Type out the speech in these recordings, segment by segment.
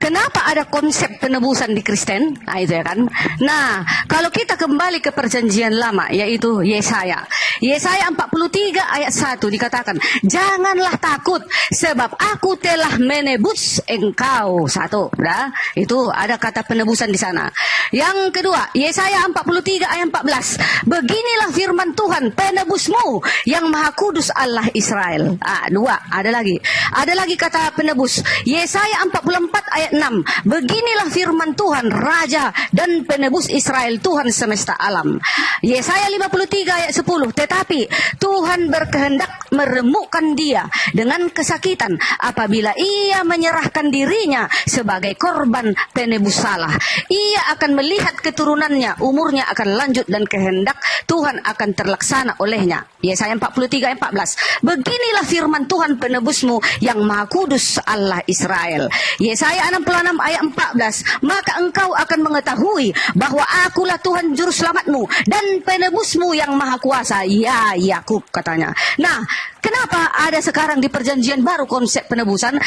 Kenapa ada konsep penebusan di Kristen? Nah, itu ya kan. Nah, kalau kita kembali ke perjanjian lama, yaitu Yesaya. Yesaya 43 ayat 1 dikatakan, janganlah takut sebab aku telah menebus engkau. Satu, dah. Itu ada kata penebusan di sana. Yang kedua, Yesaya 43 ayat 14. Beginilah firman Tuhan penebusmu yang Maha Kudus Allah Israel. Dua, ada lagi. Ada lagi kata penebus. Yesaya 44 ayat 6. Beginilah firman Tuhan Raja dan penebus Israel, Tuhan semesta alam. Yesaya 53 ayat 10. Tetapi Tuhan berkehendak meremukkan dia dengan kesakitan apabila ia menyerahkan dirinya sebagai korban penebus salah. Ia akan melihat keturunannya, umurnya akan lanjut dan kehendak Tuhan akan terlaksana olehnya. Yesaya 43 ayat 14. Beginilah firman Tuhan penebusmu yang Maha Kudus Allah Israel. Yesaya 66 ayat 14. Maka engkau akan mengetahui bahwa akulah Tuhan juru selamatmu dan penebusmu yang Maha Kuasa, ya Yakub, katanya. Nah, kenapa ada sekarang di perjanjian baru konsep penebusan?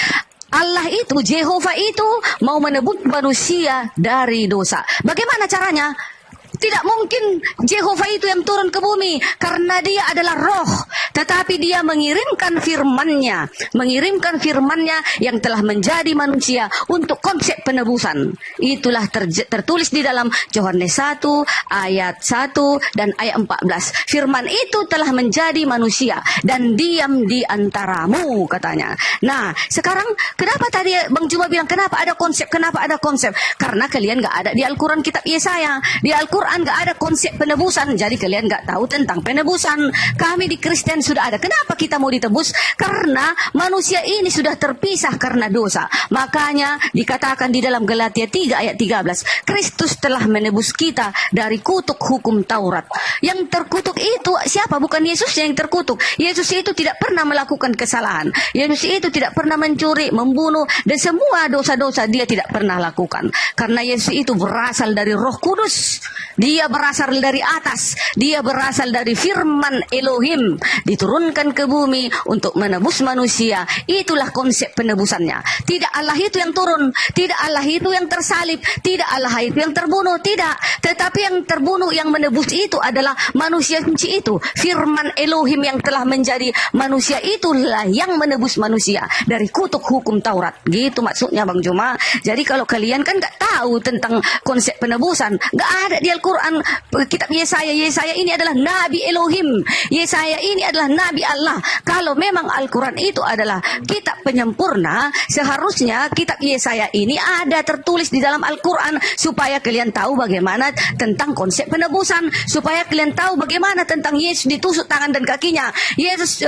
Allah itu, Jehovah itu mau menebus manusia dari dosa. Bagaimana caranya? Tidak mungkin Jehovah itu yang turun ke bumi, karena dia adalah roh. Tetapi dia mengirimkan firman-Nya, yang telah menjadi manusia untuk konsep penebusan. Itulah tertulis di dalam Yohanes 1 ayat 1 dan ayat 14. Firman itu telah menjadi manusia dan diam di antaramu, katanya. Nah, sekarang kenapa tadi Bang Juma bilang kenapa ada konsep? Karena kalian gak ada di Al-Quran kitab Yesaya. Di Al-Quran nggak ada konsep penebusan, jadi kalian nggak tahu tentang penebusan. Kami di Kristen sudah ada. Kenapa kita mau ditebus? Karena manusia ini sudah terpisah karena dosa. Makanya dikatakan di dalam Galatia 3 ayat 13, Kristus telah menebus kita dari kutuk hukum Taurat. Yang terkutuk itu siapa? Bukan Yesus yang terkutuk. Yesus itu tidak pernah melakukan kesalahan. Yesus itu tidak pernah mencuri, membunuh, dan semua dosa-dosa dia tidak pernah lakukan. Karena Yesus itu berasal dari Roh Kudus. Dia berasal dari atas. Dia berasal dari firman Elohim. Diturunkan ke bumi untuk menebus manusia. Itulah konsep penebusannya. Tidak Allah itu yang turun. Tidak Allah itu yang tersalib. Tidak Allah itu yang terbunuh. Tidak. Tetapi yang terbunuh, yang menebus itu adalah manusia suci itu. Firman Elohim yang telah menjadi manusia itulah yang menebus manusia dari kutuk hukum Taurat. Gitu maksudnya Bang Juma. Jadi kalau kalian kan gak tahu tentang konsep penebusan. Gak ada di Al-Quran kitab Yesaya. Yesaya ini adalah Nabi Elohim. Yesaya ini adalah Nabi Allah. Kalau memang Al-Quran itu adalah kitab penyempurna, seharusnya kitab Yesaya ini ada tertulis di dalam Al-Quran supaya kalian tahu bagaimana tentang konsep penebusan, supaya kalian tahu bagaimana tentang Yesus ditusuk tangan dan kakinya. Yesus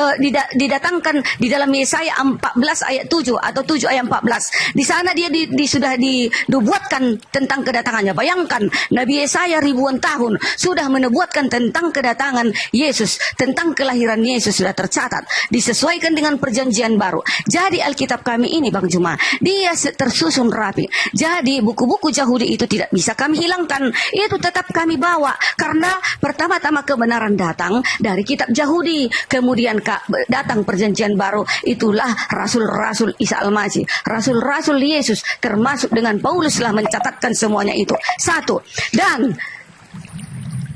didatangkan di dalam Yesaya 14 ayat 7 atau 7 ayat 14. Di sana dia sudah dibuatkan tentang kedatangannya. Bayangkan Nabi Yesaya ribuan tahun sudah menubuatkan tentang kedatangan Yesus, tentang kelahiran Yesus sudah tercatat, disesuaikan dengan perjanjian baru. Jadi Alkitab kami ini Bang Juma, dia tersusun rapi. Jadi buku-buku Yahudi itu tidak bisa kami hilangkan, itu tetap kami bawa. Karena pertama-tama kebenaran datang dari kitab Yahudi, kemudian datang perjanjian baru, itulah rasul-rasul Isa Al-Masih, rasul-rasul Yesus, termasuk dengan Paulus telah mencatatkan semuanya itu. Satu. Dan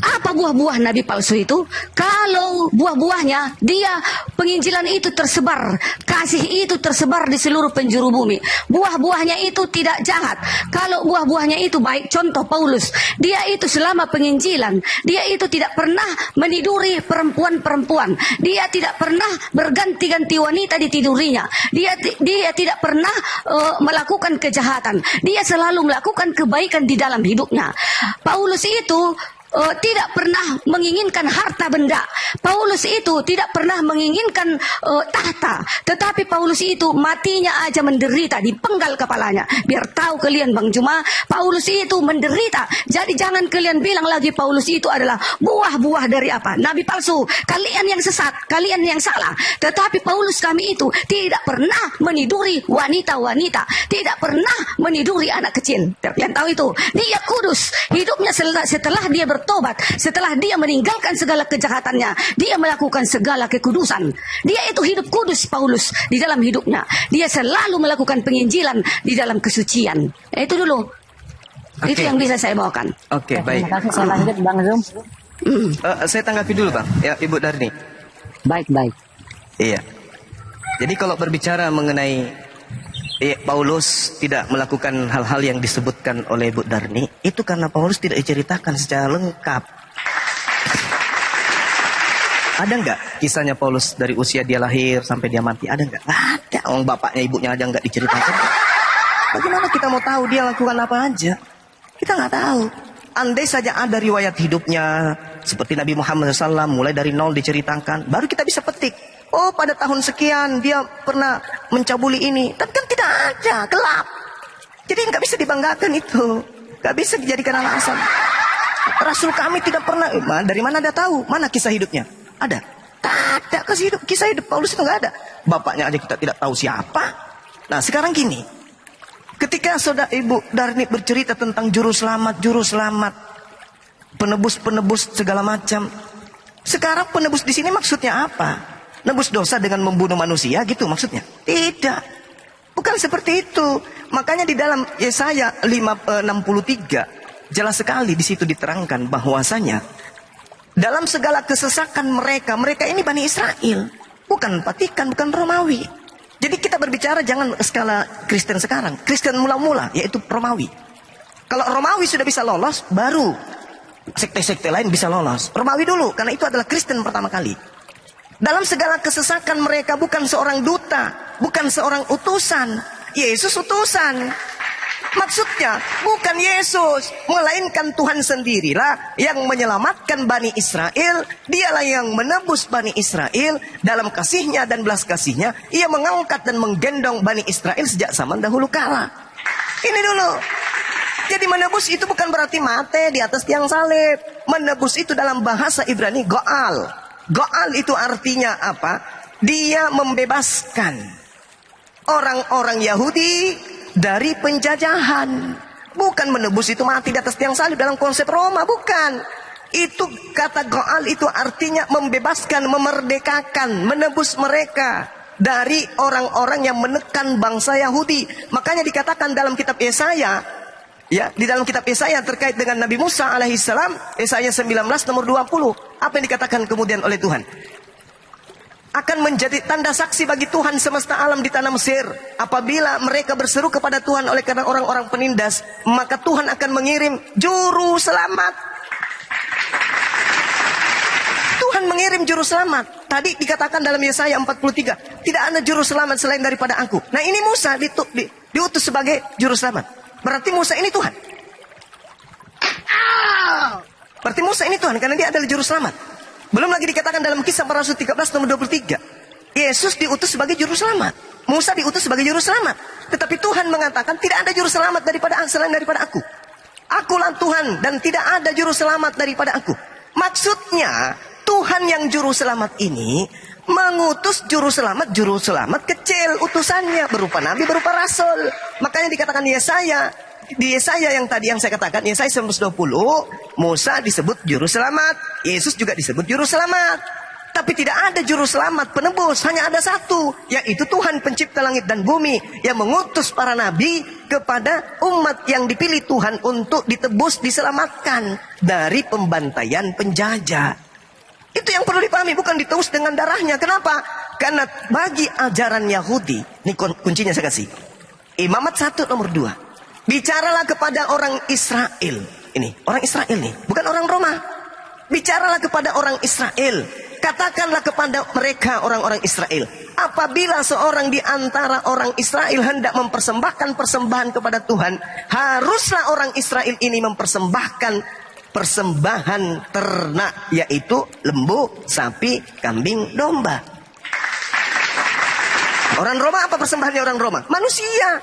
apa buah-buah nabi palsu itu? Kalau buah-buahnya, dia penginjilan itu tersebar, kasih itu tersebar di seluruh penjuru bumi. Buah-buahnya itu tidak jahat. Kalau buah-buahnya itu baik, contoh Paulus, dia itu selama penginjilan, dia itu tidak pernah meniduri perempuan-perempuan. Dia tidak pernah berganti-ganti wanita ditidurinya. Dia tidak pernah melakukan kejahatan. Dia selalu melakukan kebaikan di dalam hidupnya. Paulus itu tidak pernah menginginkan harta benda. Paulus itu tidak pernah menginginkan tahta. Tetapi Paulus itu matinya aja menderita, dipenggal kepalanya. Biar tahu kalian Bang Juma, Paulus itu menderita. Jadi jangan kalian bilang lagi Paulus itu adalah buah-buah dari apa? Nabi palsu. Kalian yang sesat, kalian yang salah. Tetapi Paulus kami itu tidak pernah meniduri wanita-wanita, tidak pernah meniduri anak kecil. Kalian tahu itu. Dia kudus. Hidupnya setelah dia bertobat bertobat setelah dia meninggalkan segala kejahatannya. Dia melakukan segala kekudusan. Dia itu hidup kudus Paulus di dalam hidupnya. Dia selalu melakukan penginjilan di dalam kesucian. Itu dulu. Itu yang bisa saya bawakan. Oke, baik. Terima kasih, saya lanjut Bang Zoom. Saya tanggapi dulu Bang, ya Ibu Darni. Baik. Iya. Jadi kalau berbicara mengenai Paulus tidak melakukan hal-hal yang disebutkan oleh Ibu Darni, itu karena Paulus tidak diceritakan secara lengkap. Ada nggak kisahnya Paulus dari usia dia lahir sampai dia mati? Ada nggak? Nggak ada. Orang bapaknya ibunya aja nggak diceritakan. Bagaimana kita mau tahu dia lakukan apa aja? Kita nggak tahu. Andai saja ada riwayat hidupnya seperti Nabi Muhammad SAW mulai dari nol diceritakan, baru kita bisa petik. Oh, pada tahun sekian dia pernah mencabuli ini. Tapi kan tidak ada, gelap. Jadi nggak bisa dibanggakan itu, nggak bisa dijadikan alasan. Rasul kami tidak pernah. Dari mana Anda tahu? Mana kisah hidupnya? Ada? Tak ada kisah hidup Paulus itu nggak ada. Bapaknya aja kita tidak tahu siapa. Nah sekarang gini, ketika saudara Ibu Darni bercerita tentang juru selamat, penebus segala macam. Sekarang penebus di sini maksudnya apa? Nebus dosa dengan membunuh manusia gitu maksudnya? Tidak. Bukan seperti itu. Makanya di dalam Yesaya 63 jelas sekali di situ diterangkan bahwasanya dalam segala kesesakan mereka ini Bani Israel, bukan Vatikan, bukan Romawi. Jadi kita berbicara jangan skala Kristen sekarang, Kristen mula-mula yaitu Romawi. Kalau Romawi sudah bisa lolos, baru sekte-sekte lain bisa lolos. Romawi dulu, karena itu adalah Kristen pertama kali. Dalam segala kesesakan mereka bukan seorang duta, bukan seorang utusan. Yesus utusan. Maksudnya bukan Yesus, melainkan Tuhan sendirilah yang menyelamatkan Bani Israel. Dialah yang menebus Bani Israel dalam kasihnya dan belas kasihnya. Ia mengangkat dan menggendong Bani Israel sejak zaman dahulu kala. Ini dulu. Jadi menebus itu bukan berarti mati di atas tiang salib. Menebus itu dalam bahasa Ibrani go'al. Go'al itu artinya apa? Dia membebaskan orang-orang Yahudi dari penjajahan. Bukan menebus itu mati di atas tiang salib dalam konsep Roma, bukan. Itu kata go'al itu artinya membebaskan, memerdekakan, menebus mereka dari orang-orang yang menekan bangsa Yahudi. Makanya dikatakan dalam kitab Yesaya, ya, di dalam kitab Yesaya terkait dengan Nabi Musa alaihissalam, Yesaya 19 nomor 20. Apa yang dikatakan kemudian oleh Tuhan? Akan menjadi tanda saksi bagi Tuhan semesta alam di tanah Mesir. Apabila mereka berseru kepada Tuhan oleh karena orang-orang penindas, maka Tuhan akan mengirim juru selamat. Tuhan mengirim juru selamat. Tadi dikatakan dalam Yesaya 43, tidak ada juru selamat selain daripada aku. Nah ini Musa diutus sebagai juru selamat. Berarti Musa ini Tuhan. Berarti Musa ini Tuhan karena dia adalah juru selamat. Belum lagi dikatakan dalam Kisah Para Rasul 13 nomor 23. Yesus diutus sebagai juru selamat. Musa diutus sebagai juru selamat. Tetapi Tuhan mengatakan tidak ada juru selamat selain daripada aku. Akulah Tuhan dan tidak ada juru selamat daripada aku. Maksudnya Tuhan yang juru selamat ini mengutus juru selamat kecil utusannya berupa nabi, berupa rasul. Makanya dikatakan di Yesaya yang tadi yang saya katakan, Yesaya 120, Musa disebut juru selamat, Yesus juga disebut juru selamat. Tapi tidak ada juru selamat penebus, hanya ada satu, yaitu Tuhan pencipta langit dan bumi yang mengutus para nabi kepada umat yang dipilih Tuhan untuk ditebus, diselamatkan dari pembantaian penjajah. Itu yang perlu dipahami, bukan ditebus dengan darahnya. Kenapa? Karena bagi ajaran Yahudi, ini kuncinya saya kasih. Imamat 1 nomor 2. Bicaralah kepada orang Israel. Ini, orang Israel nih, bukan orang Roma. Bicaralah kepada orang Israel. Katakanlah kepada mereka orang-orang Israel. Apabila seorang di antara orang Israel hendak mempersembahkan persembahan kepada Tuhan, haruslah orang Israel ini mempersembahkan persembahan ternak, yaitu lembu, sapi, kambing, domba. Orang Roma apa persembahannya orang Roma? Manusia.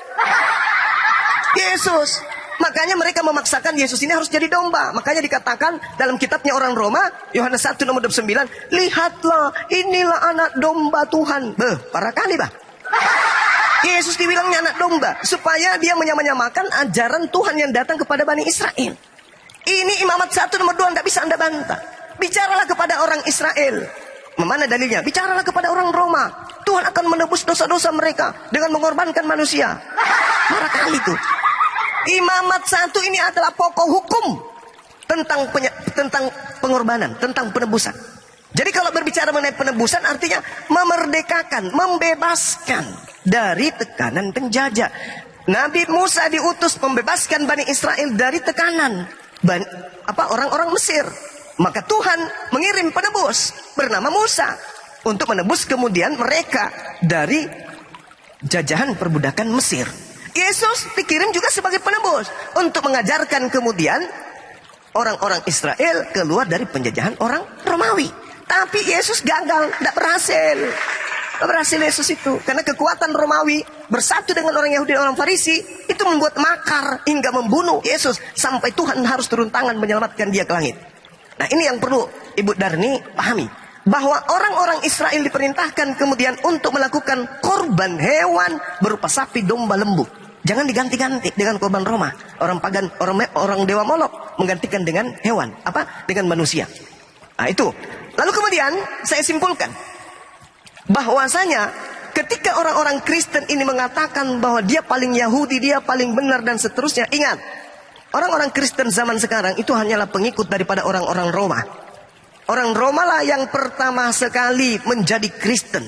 Yesus. Makanya mereka memaksakan Yesus ini harus jadi domba. Makanya dikatakan dalam kitabnya orang Roma, Yohanes 1 nomor 29, lihatlah inilah anak domba Tuhan. Parah kali bah. Yesus dibilangnya anak domba supaya dia menyamakan ajaran Tuhan yang datang kepada Bani Israel. Ini imamat 1 nomor 2 tidak bisa Anda bantah. Bicaralah kepada orang Israel. Mana dalilnya? Bicaralah kepada orang Roma. Tuhan akan menebus dosa-dosa mereka dengan mengorbankan manusia. Marah kali itu. Imamat 1 ini adalah pokok hukum tentang pengorbanan, tentang penebusan. Jadi kalau berbicara mengenai penebusan artinya memerdekakan, membebaskan dari tekanan penjajah. Nabi Musa diutus membebaskan Bani Israel dari tekanan orang-orang Mesir. Maka Tuhan mengirim penebus bernama Musa untuk menebus kemudian mereka dari jajahan perbudakan Mesir. Yesus dikirim juga sebagai penebus untuk mengajarkan kemudian orang-orang Israel keluar dari penjajahan orang Romawi. Tapi Yesus gagal, tidak berhasil. Tidak berhasil Yesus itu. Karena kekuatan Romawi bersatu dengan orang Yahudi dan orang Farisi itu membuat makar hingga membunuh Yesus. Sampai Tuhan harus turun tangan menyelamatkan dia ke langit. Nah ini yang perlu Ibu Darni pahami. Bahwa orang-orang Israel diperintahkan kemudian untuk melakukan korban hewan berupa sapi, domba, lembu. Jangan diganti-ganti dengan korban Roma. Orang pagan, orang dewa Molok menggantikan dengan hewan. Dengan manusia. Nah itu. Lalu kemudian saya simpulkan. Bahwasanya ketika orang-orang Kristen ini mengatakan bahwa dia paling Yahudi, dia paling benar dan seterusnya. Ingat. Orang-orang Kristen zaman sekarang itu hanyalah pengikut daripada orang-orang Roma. Orang Roma lah yang pertama sekali menjadi Kristen.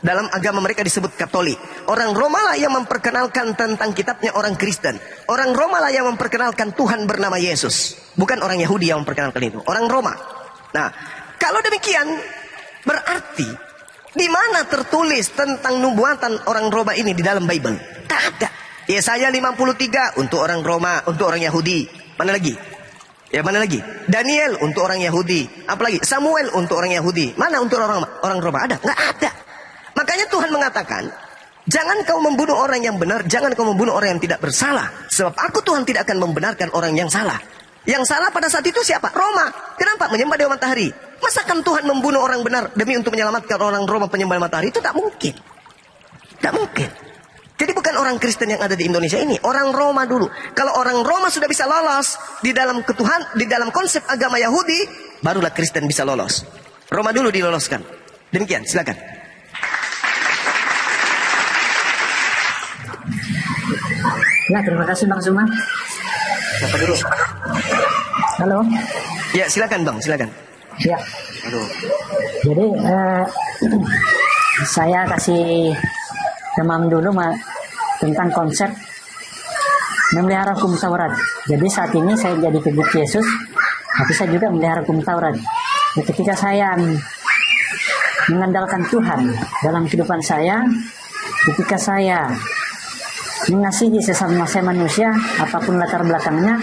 Dalam agama mereka disebut Katolik. Orang Roma lah yang memperkenalkan tentang kitabnya orang Kristen. Orang Roma lah yang memperkenalkan Tuhan bernama Yesus. Bukan orang Yahudi yang memperkenalkan itu. Orang Roma. Nah, kalau demikian berarti di mana tertulis tentang nubuatan orang Roma ini di dalam Bible? Tak ada. Yesaya 53 untuk orang Roma, untuk orang Yahudi. Mana lagi? Ya mana lagi? Daniel untuk orang Yahudi. Apalagi Samuel untuk orang Yahudi. Mana untuk orang Roma? Ada? Nggak ada. Makanya Tuhan mengatakan, jangan kau membunuh orang yang benar, jangan kau membunuh orang yang tidak bersalah. Sebab aku Tuhan tidak akan membenarkan orang yang salah. Yang salah pada saat itu siapa? Roma. Kenapa? Menyembah dewa matahari. Masakan Tuhan membunuh orang benar demi untuk menyelamatkan orang Roma penyembah matahari? Itu tak mungkin. Tak mungkin. Jadi bukan orang Kristen yang ada di Indonesia ini, orang Roma dulu. Kalau orang Roma sudah bisa lolos di dalam di dalam konsep agama Yahudi, barulah Kristen bisa lolos. Roma dulu diloloskan. Demikian, silakan. Ya, terima kasih Bang Suma. Siapa dulu? Halo. Ya, silakan Bang, silakan. Ya. Aduh. Jadi saya kasih temam dulu tentang konsep memelihara hukum Taurat. Jadi saat ini saya jadi pengikut Yesus, tapi saya juga memelihara hukum Taurat. Ketika saya mengandalkan Tuhan dalam kehidupan saya, ketika saya mengasihi sesama saya manusia, apapun latar belakangnya,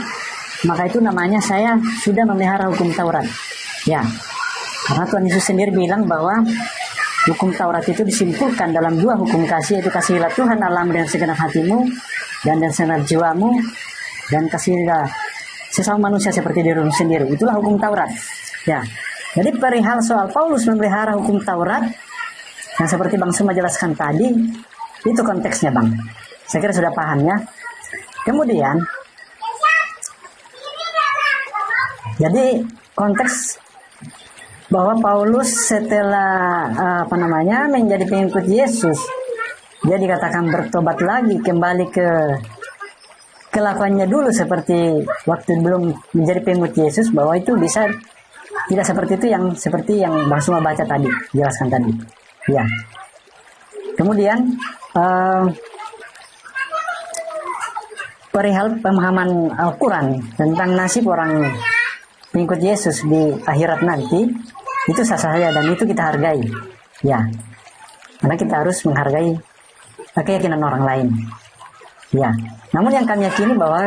maka itu namanya saya sudah memelihara hukum Taurat. Ya, karena Tuhan Yesus sendiri bilang bahwa hukum Taurat itu disimpulkan dalam 2 hukum kasih, yaitu kasihilah Tuhan Allahmu dengan segenap hatimu dan dengan segenap jiwamu, dan kasihilah sesama manusia seperti dirimu sendiri. Itulah hukum Taurat. Ya, jadi perihal soal Paulus memelihara hukum Taurat, yang seperti Bang Suma jelaskan tadi, itu konteksnya Bang. Saya kira sudah paham ya. Kemudian, jadi konteks bahwa Paulus setelah menjadi pengikut Yesus, dia dikatakan bertobat lagi, kembali ke kelakuannya dulu seperti waktu belum menjadi pengikut Yesus, bahwa itu bisa tidak seperti yang Bang Suma baca tadi, jelaskan tadi. Ya. Kemudian perihal pemahaman Al-Quran tentang nasib orang pengikut Yesus di akhirat nanti, itu sah saja dan itu kita hargai. Ya, karena kita harus menghargai keyakinan orang lain. Ya, namun yang kami yakini bahwa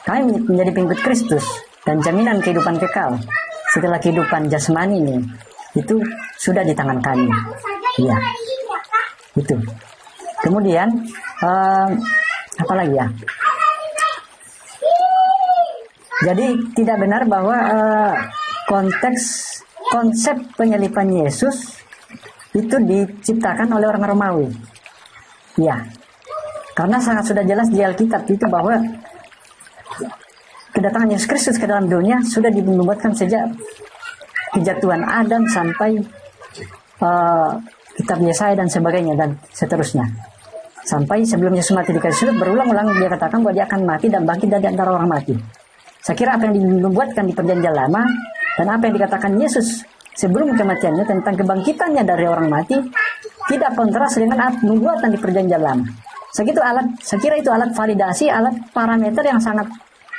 kami menjadi pengikut Kristus dan jaminan kehidupan kekal setelah kehidupan jasmani ini itu sudah di tangan kami. Ya, itu. Kemudian apa lagi ya? Jadi tidak benar bahwa konsep penyalipan Yesus itu diciptakan oleh orang Romawi. Ya, karena sangat sudah jelas di Alkitab itu bahwa kedatangan Yesus Kristus ke dalam dunia sudah dinubuatkan sejak kejatuhan Adam sampai kitab Yesaya dan sebagainya dan seterusnya. Sampai sebelum Yesus mati di kayu salib, berulang-ulang dia katakan bahwa dia akan mati dan bangkit dari antara orang mati. Saya kira apa yang dinubuatkan di Perjanjian Lama dan apa yang dikatakan Yesus sebelum kematiannya tentang kebangkitannya dari orang mati tidak kontras dengan nubuatan di Perjanjian Lama. Saya kira itu alat validasi, alat parameter yang sangat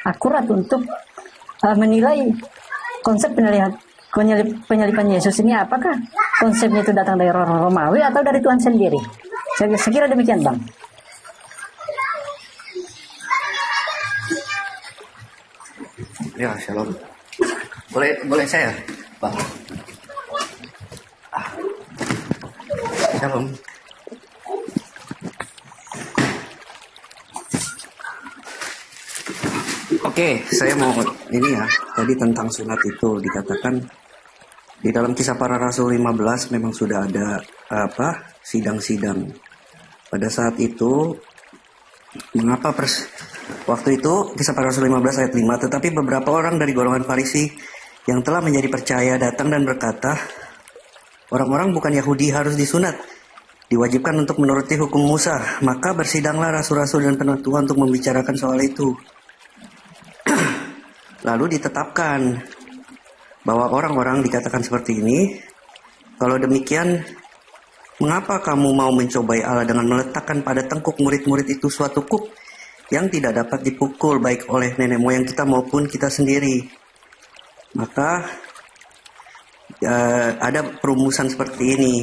akurat untuk menilai konsep penyaliban Yesus ini, apakah konsepnya itu datang dari orang Romawi atau dari Tuhan sendiri. Saya kira demikian, Bang. Ya, shalom. Boleh saya, Bang? Shalom. Oke, saya mau ini ya. Tadi tentang sunat itu dikatakan di dalam Kisah Para Rasul 15 memang sudah ada sidang-sidang. Pada saat itu mengapa waktu itu Kisah Para Rasul 15 ayat 5, tetapi beberapa orang dari golongan Farisi yang telah menjadi percaya datang dan berkata, orang-orang bukan Yahudi harus disunat, diwajibkan untuk menuruti hukum Musa. Maka bersidanglah rasul-rasul dan penatua untuk membicarakan soal itu. Lalu ditetapkan bahwa orang-orang dikatakan seperti ini, kalau demikian, mengapa kamu mau mencobai Allah dengan meletakkan pada tengkuk murid-murid itu suatu kuk yang tidak dapat dipukul baik oleh nenek moyang kita maupun kita sendiri? Maka ada perumusan seperti ini.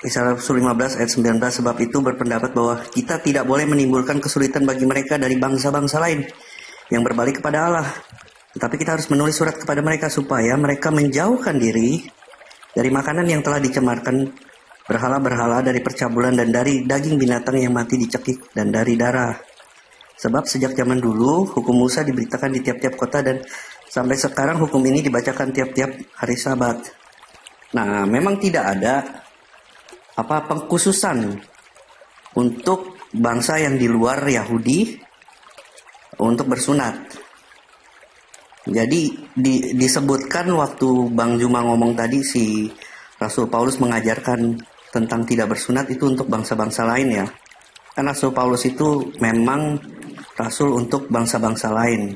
Kisah Rasul 15 ayat 19, sebab itu berpendapat bahwa kita tidak boleh menimbulkan kesulitan bagi mereka dari bangsa-bangsa lain yang berbalik kepada Allah. Tetapi kita harus menulis surat kepada mereka supaya mereka menjauhkan diri dari makanan yang telah dicemarkan berhala-berhala, dari percabulan dan dari daging binatang yang mati dicekik dan dari darah. Sebab sejak zaman dulu hukum Musa diberitakan di tiap-tiap kota dan sampai sekarang hukum ini dibacakan tiap-tiap hari Sabat. Nah, memang tidak ada pengkhususan untuk bangsa yang di luar Yahudi untuk bersunat. Jadi disebutkan waktu Bang Juma ngomong tadi, si Rasul Paulus mengajarkan tentang tidak bersunat itu untuk bangsa-bangsa lain ya. Kan Rasul Paulus itu memang rasul untuk bangsa-bangsa lain.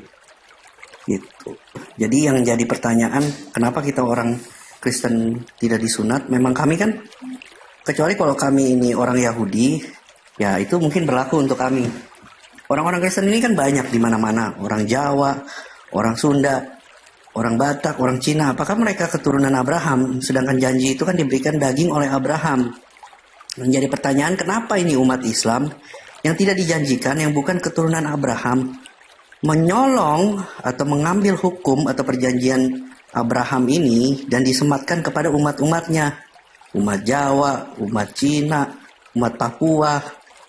Gitu. Jadi yang jadi pertanyaan, kenapa kita orang Kristen tidak disunat? Memang kami kan, kecuali kalau kami ini orang Yahudi, ya itu mungkin berlaku untuk kami. Orang-orang Kristen ini kan banyak di mana-mana, orang Jawa, orang Sunda, orang Batak, orang Cina. Apakah mereka keturunan Abraham? Sedangkan janji itu kan diberikan daging oleh Abraham. Menjadi pertanyaan, kenapa ini umat Islam yang tidak dijanjikan, yang bukan keturunan Abraham, menyolong atau mengambil hukum atau perjanjian Abraham ini dan disematkan kepada umat-umatnya? Umat Jawa, umat Cina, umat Papua.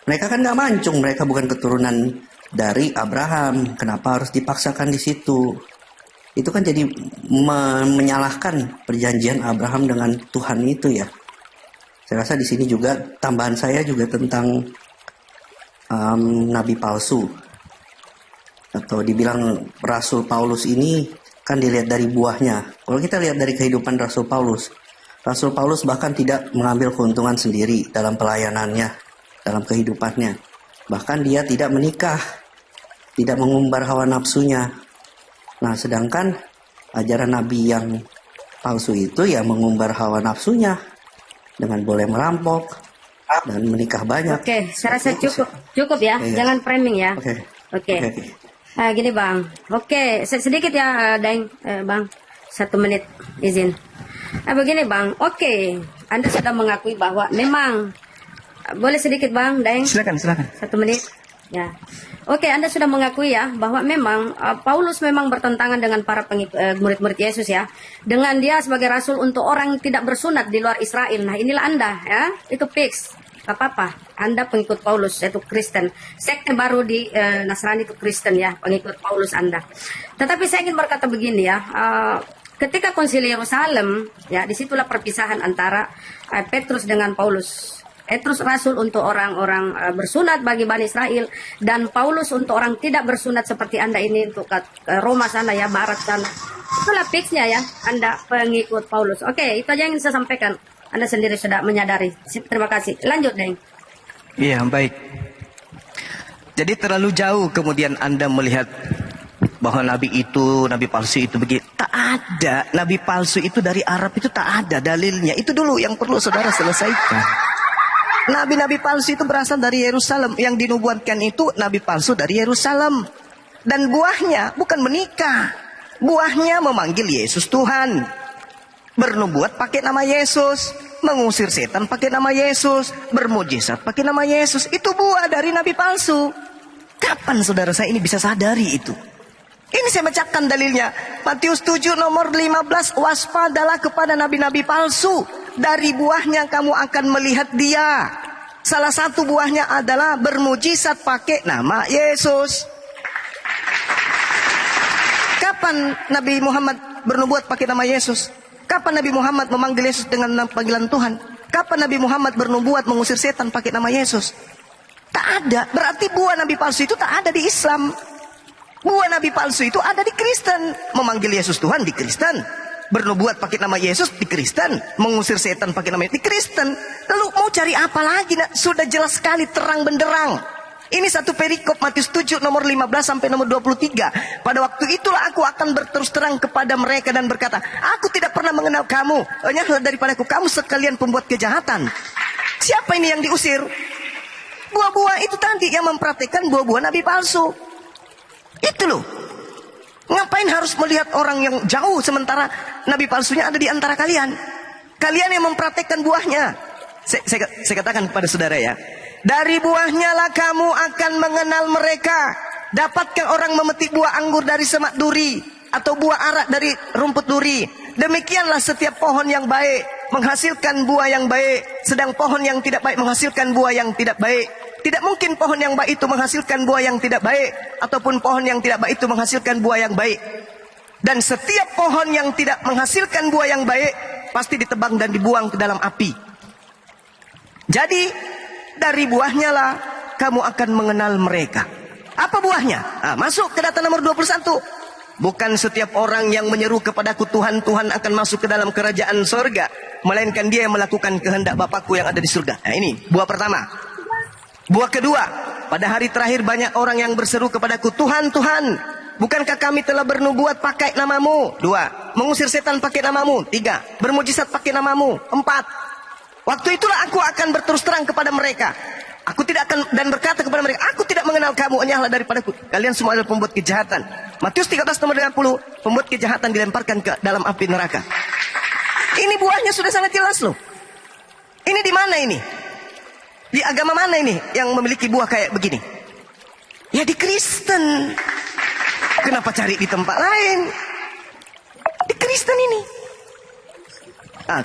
Mereka kan nggak mancung, mereka bukan keturunan dari Abraham. Kenapa harus dipaksakan di situ? Itu kan jadi menyalahkan perjanjian Abraham dengan Tuhan itu ya. Saya rasa di sini juga tambahan saya juga tentang nabi palsu, atau dibilang Rasul Paulus ini kan dilihat dari buahnya. Kalau kita lihat dari kehidupan Rasul Paulus bahkan tidak mengambil keuntungan sendiri dalam pelayanannya, dalam kehidupannya. Bahkan dia tidak menikah, tidak mengumbar hawa nafsunya. Nah, sedangkan ajaran nabi yang palsu itu ya mengumbar hawa nafsunya dengan boleh merampok dan menikah banyak. Oke, saya rasa cukup ya. Iya. Jangan framing ya. Oke. Gini Bang. Oke, sedikit ya, Daeng, Bang. 1 menit izin. Begini Bang. Oke, Anda sudah mengakui bahwa memang boleh sedikit Bang, Daeng? Silakan. 1 menit. Ya. Oke, Anda sudah mengakui ya bahwa memang Paulus memang bertentangan dengan para murid-murid Yesus ya. Dengan dia sebagai rasul untuk orang yang tidak bersunat di luar Israel. Nah, inilah Anda ya. Itu fix. Gak apa-apa. Anda pengikut Paulus, yaitu Kristen. Sekte baru di Nasrani itu Kristen ya, pengikut Paulus Anda. Tetapi saya ingin berkata begini ya. Ketika konsili Yerusalem, ya disitulah perpisahan antara Petrus dengan Paulus. Petrus rasul untuk orang-orang bersunat bagi Bani Israel, dan Paulus untuk orang tidak bersunat seperti Anda ini untuk ke Roma sana ya, barat sana. Itulah fixnya ya, Anda pengikut Paulus. Oke, itu aja yang saya sampaikan. Anda sendiri sudah menyadari. Terima kasih. Lanjut, Deng. Iya, baik. Jadi terlalu jauh kemudian Anda melihat bahwa nabi itu, nabi palsu itu begitu. Tak ada. Nabi palsu itu dari Arab itu tak ada dalilnya. Itu dulu yang perlu saudara selesaikan. Nabi-nabi palsu itu berasal dari Yerusalem. Yang dinubuatkan itu nabi palsu dari Yerusalem. Dan buahnya bukan menikah. Buahnya memanggil Yesus Tuhan. Bernubuat pakai nama Yesus. Mengusir setan pakai nama Yesus. Bermujizat pakai nama Yesus. Itu buah dari nabi palsu. Kapan saudara saya ini bisa sadari itu? Ini saya bacakan dalilnya. Matius 7 nomor 15. Waspadalah kepada nabi-nabi palsu. Dari buahnya kamu akan melihat dia. Salah satu buahnya adalah bermujizat pakai nama Yesus. Kapan Nabi Muhammad bernubuat pakai nama Yesus? Kapan Nabi Muhammad memanggil Yesus dengan panggilan Tuhan? Kapan Nabi Muhammad bernubuat mengusir setan pakai nama Yesus? Tak ada. Berarti buah nabi palsu itu tak ada di Islam. Buah nabi palsu itu ada di Kristen. Memanggil Yesus Tuhan di Kristen. Bernubuat pakai nama Yesus di Kristen. Mengusir setan pakai nama Yesus di Kristen. Lalu mau cari apa lagi? Nah, sudah jelas sekali terang benderang. Ini satu perikop Matius 7 nomor 15 sampai nomor 23. Pada waktu itulah aku akan berterus terang kepada mereka dan berkata, aku tidak pernah mengenal kamu. Nyahlah daripadaku, kamu sekalian pembuat kejahatan. Siapa ini yang diusir? Buah-buah itu tadi yang mempraktikkan buah-buah nabi palsu. Itu loh. Ngapain harus melihat orang yang jauh sementara nabi palsunya ada di antara kalian? Kalian yang mempraktekkan buahnya. Saya katakan kepada saudara ya. Dari buahnya lah kamu akan mengenal mereka. Dapatkah orang memetik buah anggur dari semak duri? Atau buah arak dari rumput duri? Demikianlah setiap pohon yang baik menghasilkan buah yang baik. Sedang pohon yang tidak baik menghasilkan buah yang tidak baik. Tidak mungkin pohon yang baik itu menghasilkan buah yang tidak baik. Ataupun pohon yang tidak baik itu menghasilkan buah yang baik. Dan setiap pohon yang tidak menghasilkan buah yang baik pasti ditebang dan dibuang ke dalam api. Jadi dari buahnya lah kamu akan mengenal mereka. Apa buahnya? Masuk ke data nomor 21. Bukan setiap orang yang menyeru kepadaku Tuhan, Tuhan akan masuk ke dalam kerajaan sorga. Melainkan dia yang melakukan kehendak Bapakku yang ada di surga. Nah ini buah pertama. Buah kedua, pada hari terakhir banyak orang yang berseru kepadaku, Tuhan, Tuhan, bukankah kami telah bernubuat pakai namamu? 2, mengusir setan pakai namamu. 3, bermujizat pakai namamu. 4, waktu itulah aku akan berterus terang kepada mereka. Aku tidak akan dan berkata kepada mereka, aku tidak mengenal kamu, enyahlah daripadaku. Kalian semua adalah pembuat kejahatan. Matius 13 nomor 30, pembuat kejahatan dilemparkan ke dalam api neraka. Ini buahnya sudah sangat jelas loh. Ini di mana ini? Di agama mana ini yang memiliki buah kayak begini? Ya di Kristen. Kenapa cari di tempat lain? Di Kristen ini.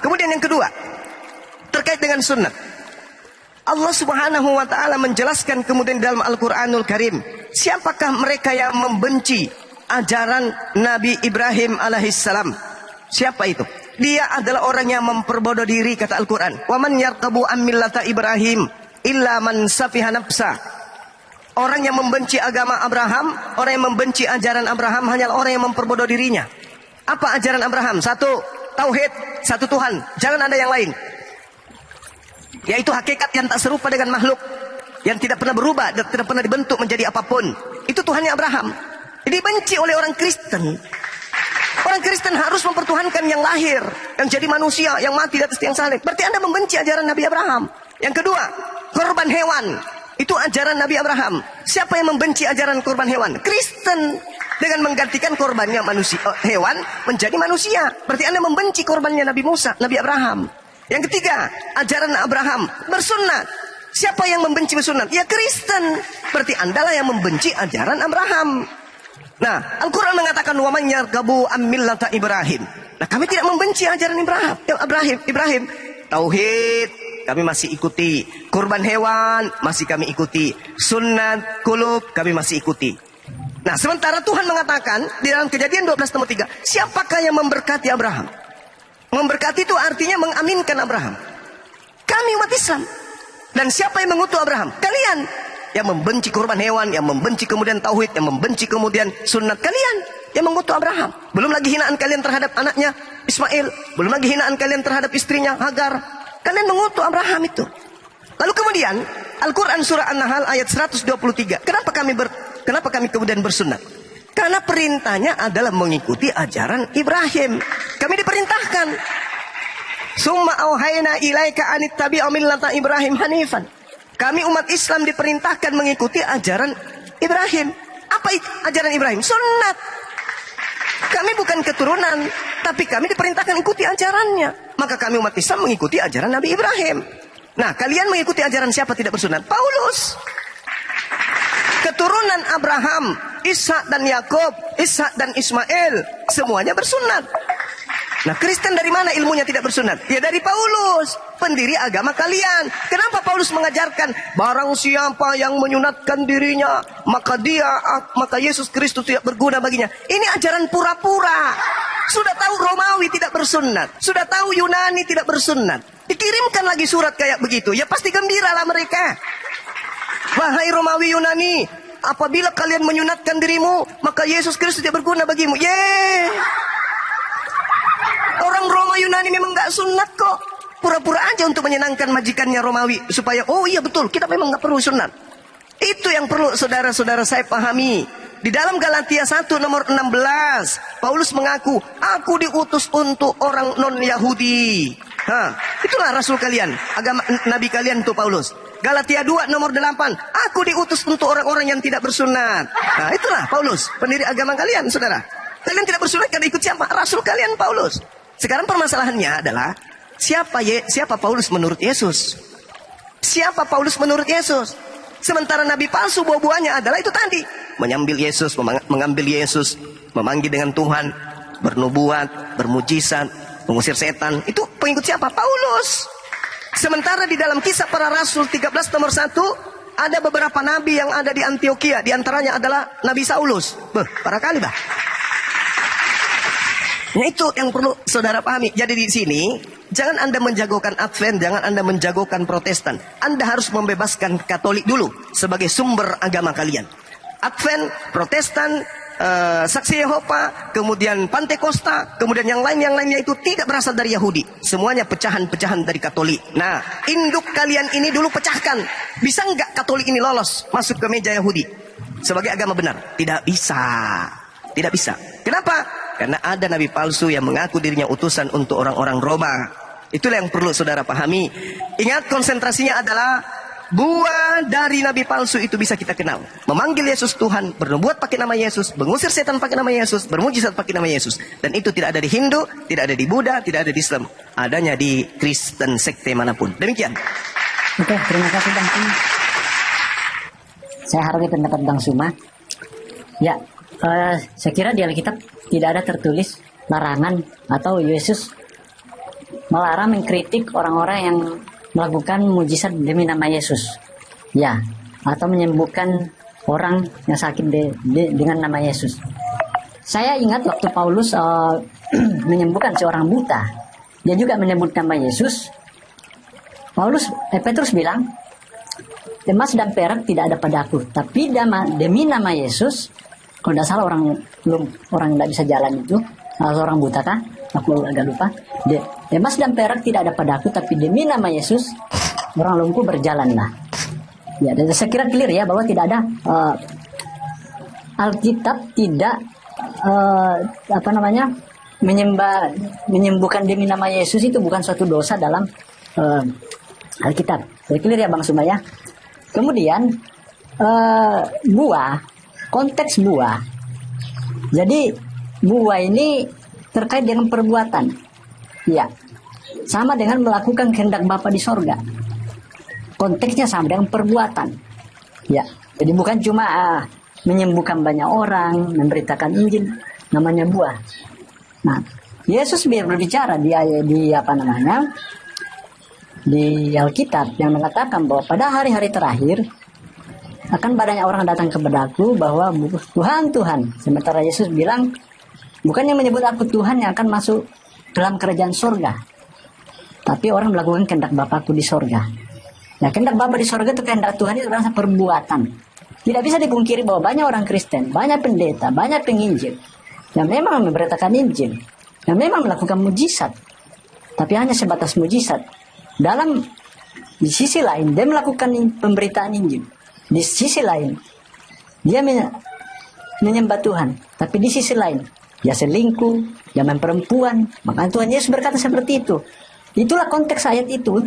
Kemudian yang kedua, terkait dengan sunnah. Allah Subhanahu wa ta'ala menjelaskan kemudian dalam Al-Quranul Karim, siapakah mereka yang membenci ajaran Nabi Ibrahim alaihissalam? Siapa itu? Dia adalah orang yang memperbodoh diri, kata Al-Quran. Wa man yarqabu an millata Ibrahim illa man safiha nafsa. Orang yang membenci agama Abraham, orang yang membenci ajaran Abraham hanyalah orang yang memperbodoh dirinya. Apa ajaran Abraham? 1, tauhid, 1 Tuhan, jangan ada yang lain. Yaitu hakikat yang tak serupa dengan makhluk, yang tidak pernah berubah dan tidak pernah dibentuk menjadi apapun. Itu Tuhannya Abraham. Jadi benci oleh orang Kristen. Orang Kristen harus mempertuhankan yang lahir, yang jadi manusia, yang mati di atas tiang salib. Berarti Anda membenci ajaran Nabi Abraham. Yang kedua, korban hewan. Itu ajaran Nabi Abraham. Siapa yang membenci ajaran korban hewan? Kristen. Dengan menggantikan korbannya manusia, hewan menjadi manusia. Berarti Anda membenci korbannya Nabi Musa, Nabi Abraham. Yang ketiga, ajaran Abraham bersunat. Siapa yang membenci bersunat? Ya Kristen. Berarti Anda lah yang membenci ajaran Abraham. Nah, Al-Quran mengatakan wa man yarghabu an millata Ibrahim. Nah, kami tidak membenci ajaran Ibrahim. Tauhid kami masih ikuti. Kurban hewan masih kami ikuti. Sunnat kulub kami masih ikuti. Nah, sementara Tuhan mengatakan di dalam Kejadian 12 nomor 3, siapakah yang memberkati Abraham? Memberkati itu artinya mengaminkan Abraham. Kami umat Islam. Dan siapa yang mengutuk Abraham? Kalian. Yang membenci korban hewan, yang membenci kemudian tauhid, yang membenci kemudian sunat. Kalian yang mengutuk Abraham. Belum lagi hinaan kalian terhadap anaknya Ismail. Belum lagi hinaan kalian terhadap istrinya Hagar. Kalian mengutuk Abraham itu. Lalu kemudian Al-Quran surah An-Nahl ayat 123. Kenapa kami kemudian bersunat? Karena perintahnya adalah mengikuti ajaran Ibrahim. Kami diperintahkan. Summa auhayna ilaika anittabi'a millata Ibrahim hanifan. Kami umat Islam diperintahkan mengikuti ajaran Ibrahim. Apa ajaran Ibrahim? Sunnat. Kami bukan keturunan, tapi kami diperintahkan ikuti ajarannya. Maka kami umat Islam mengikuti ajaran Nabi Ibrahim. Nah, kalian mengikuti ajaran siapa tidak bersunat? Paulus. Keturunan Abraham, Ishak dan Yakub, Ishak dan Ismail, semuanya bersunat. Nah, Kristen dari mana ilmunya tidak bersunat? Ya dari Paulus, pendiri agama kalian. Kenapa Paulus mengajarkan barang siapa yang menyunatkan dirinya, maka Yesus Kristus tidak berguna baginya. Ini ajaran pura-pura. Sudah tahu Romawi tidak bersunat, sudah tahu Yunani tidak bersunat. Dikirimkan lagi surat kayak begitu, ya pasti gembiralah mereka. Wahai Romawi Yunani, apabila kalian menyunatkan dirimu, maka Yesus Kristus tidak berguna bagimu. Orang Roma Yunani memang gak sunat kok. Pura-pura aja untuk menyenangkan majikannya Romawi. Supaya, oh iya betul, kita memang gak perlu sunat. Itu yang perlu saudara-saudara saya pahami. Di dalam Galatia 1 nomor 16, Paulus mengaku, aku diutus untuk orang non-Yahudi. Itulah rasul kalian, agama nabi kalian tuh Paulus. Galatia 2 nomor 8, aku diutus untuk orang-orang yang tidak bersunat. Nah, itulah Paulus, pendiri agama kalian, saudara. Kalian tidak bersunat karena ikut siapa? Rasul kalian Paulus. Sekarang permasalahannya adalah siapa Paulus menurut Yesus? Siapa Paulus menurut Yesus? Sementara nabi palsu buah-buahnya adalah itu tadi, mengambil Yesus, mengambil Yesus, memanggil dengan Tuhan, bernubuat, bermujizat, mengusir setan. Itu pengikut siapa? Paulus. Sementara di dalam Kisah Para Rasul 13 nomor 1 ada beberapa nabi yang ada di Antioquia, di antaranya adalah Nabi Saulus. Para kali bah. Ya, itu yang perlu saudara pahami. Jadi di sini jangan Anda menjagokan Advent, jangan Anda menjagokan Protestan. Anda harus membebaskan Katolik dulu sebagai sumber agama kalian. Advent, Protestan, Saksi Yehova, kemudian Pantekosta, kemudian yang lainnya itu tidak berasal dari Yahudi. Semuanya pecahan-pecahan dari Katolik. Nah, induk kalian ini dulu pecahkan. Bisa nggak Katolik ini lolos masuk ke meja Yahudi sebagai agama benar? Tidak bisa. Tidak bisa. Kenapa? Karena ada nabi palsu yang mengaku dirinya utusan untuk orang-orang Roma. Itulah yang perlu saudara pahami. Ingat, konsentrasinya adalah buah dari nabi palsu itu bisa kita kenal. Memanggil Yesus Tuhan, bernubuat pakai nama Yesus, mengusir setan pakai nama Yesus, bermujizat pakai nama Yesus. Dan itu tidak ada di Hindu, tidak ada di Buddha, tidak ada di Islam. Adanya di Kristen sekte manapun. Demikian. Oke, terima kasih Bang Suma. Saya hargai pendapat Bang Suma. Ya, saya kira di Alkitab tidak ada tertulis larangan atau Yesus melarang mengkritik orang-orang yang melakukan mujizat demi nama Yesus, ya, atau menyembuhkan orang yang sakit dengan nama Yesus. Saya ingat waktu Paulus menyembuhkan seorang buta, dia juga menyebut nama Yesus. Petrus bilang, emas dan perak tidak ada padaku, tapi demi nama Yesus. Kalau tidak salah orang tidak bisa jalan itu, orang buta kan? Aku agak lupa. Emas dan perak tidak ada padaku, tapi demi nama Yesus orang lumpuh berjalanlah. Ya, dan saya kira clear ya bahwa tidak ada Alkitab tidak menyembuhkan demi nama Yesus itu bukan suatu dosa dalam Alkitab. Jadi clear ya Bang Suma ya. Kemudian konteks buah. Jadi buah ini terkait dengan perbuatan. Ya. Sama dengan melakukan kehendak Bapa di sorga. Konteksnya sama dengan perbuatan. Ya. Jadi bukan cuma menyembuhkan banyak orang, memberitakan Injil, namanya buah. Nah, Yesus berbicara di Alkitab yang mengatakan bahwa pada hari-hari terakhir akan banyak orang datang kepadaku bahwa Tuhan, Tuhan. Sementara Yesus bilang, bukan yang menyebut aku Tuhan yang akan masuk dalam kerajaan sorga, tapi orang melakukan kehendak Bapakku di sorga. Nah, kehendak Bapa di sorga itu kehendak Tuhan itu adalah perbuatan. Tidak bisa dipungkiri bahwa banyak orang Kristen, banyak pendeta, banyak penginjil yang memang memberitakan Injil, yang memang melakukan mujizat, tapi hanya sebatas mujizat. Di sisi lain dia melakukan pemberitaan Injil, di sisi lain dia menyembah Tuhan, tapi di sisi lain dia selingkuh, dia main perempuan. Maka Tuhan Yesus berkata seperti itu. Itulah konteks ayat itu,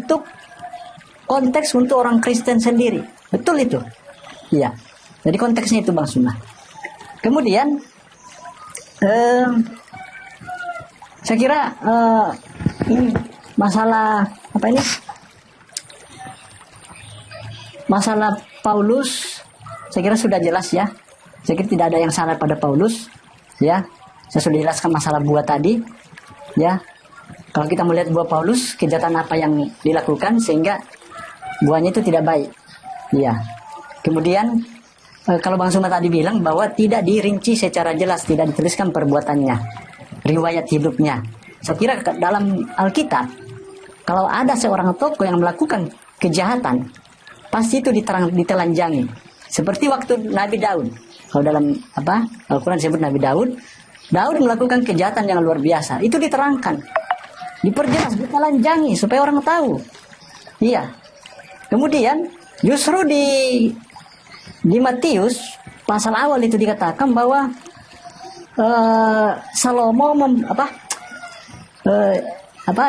konteks untuk orang Kristen sendiri. Betul itu. Iya. Jadi konteksnya itu Bang Suma. Kemudian saya kira ini masalah apa ini? Masalah Paulus saya kira sudah jelas ya. Saya kira tidak ada yang salah pada Paulus ya. Saya sudah jelaskan masalah buah tadi ya. Kalau kita melihat buah Paulus, kejahatan apa yang dilakukan sehingga buahnya itu tidak baik. Ya. Kemudian kalau Bang Suma tadi bilang bahwa tidak dirinci secara jelas, tidak dituliskan perbuatannya, riwayat hidupnya. Saya kira dalam Alkitab, kalau ada seorang tokoh yang melakukan kejahatan, pasti itu ditelanjangi. Seperti waktu Nabi Daud. Kalau dalam Al-Quran disebut Nabi Daud melakukan kejahatan yang luar biasa. Itu diterangkan, diperjelas, ditelanjangi supaya orang tahu. Iya. Kemudian justru di Matius pasal awal itu dikatakan bahwa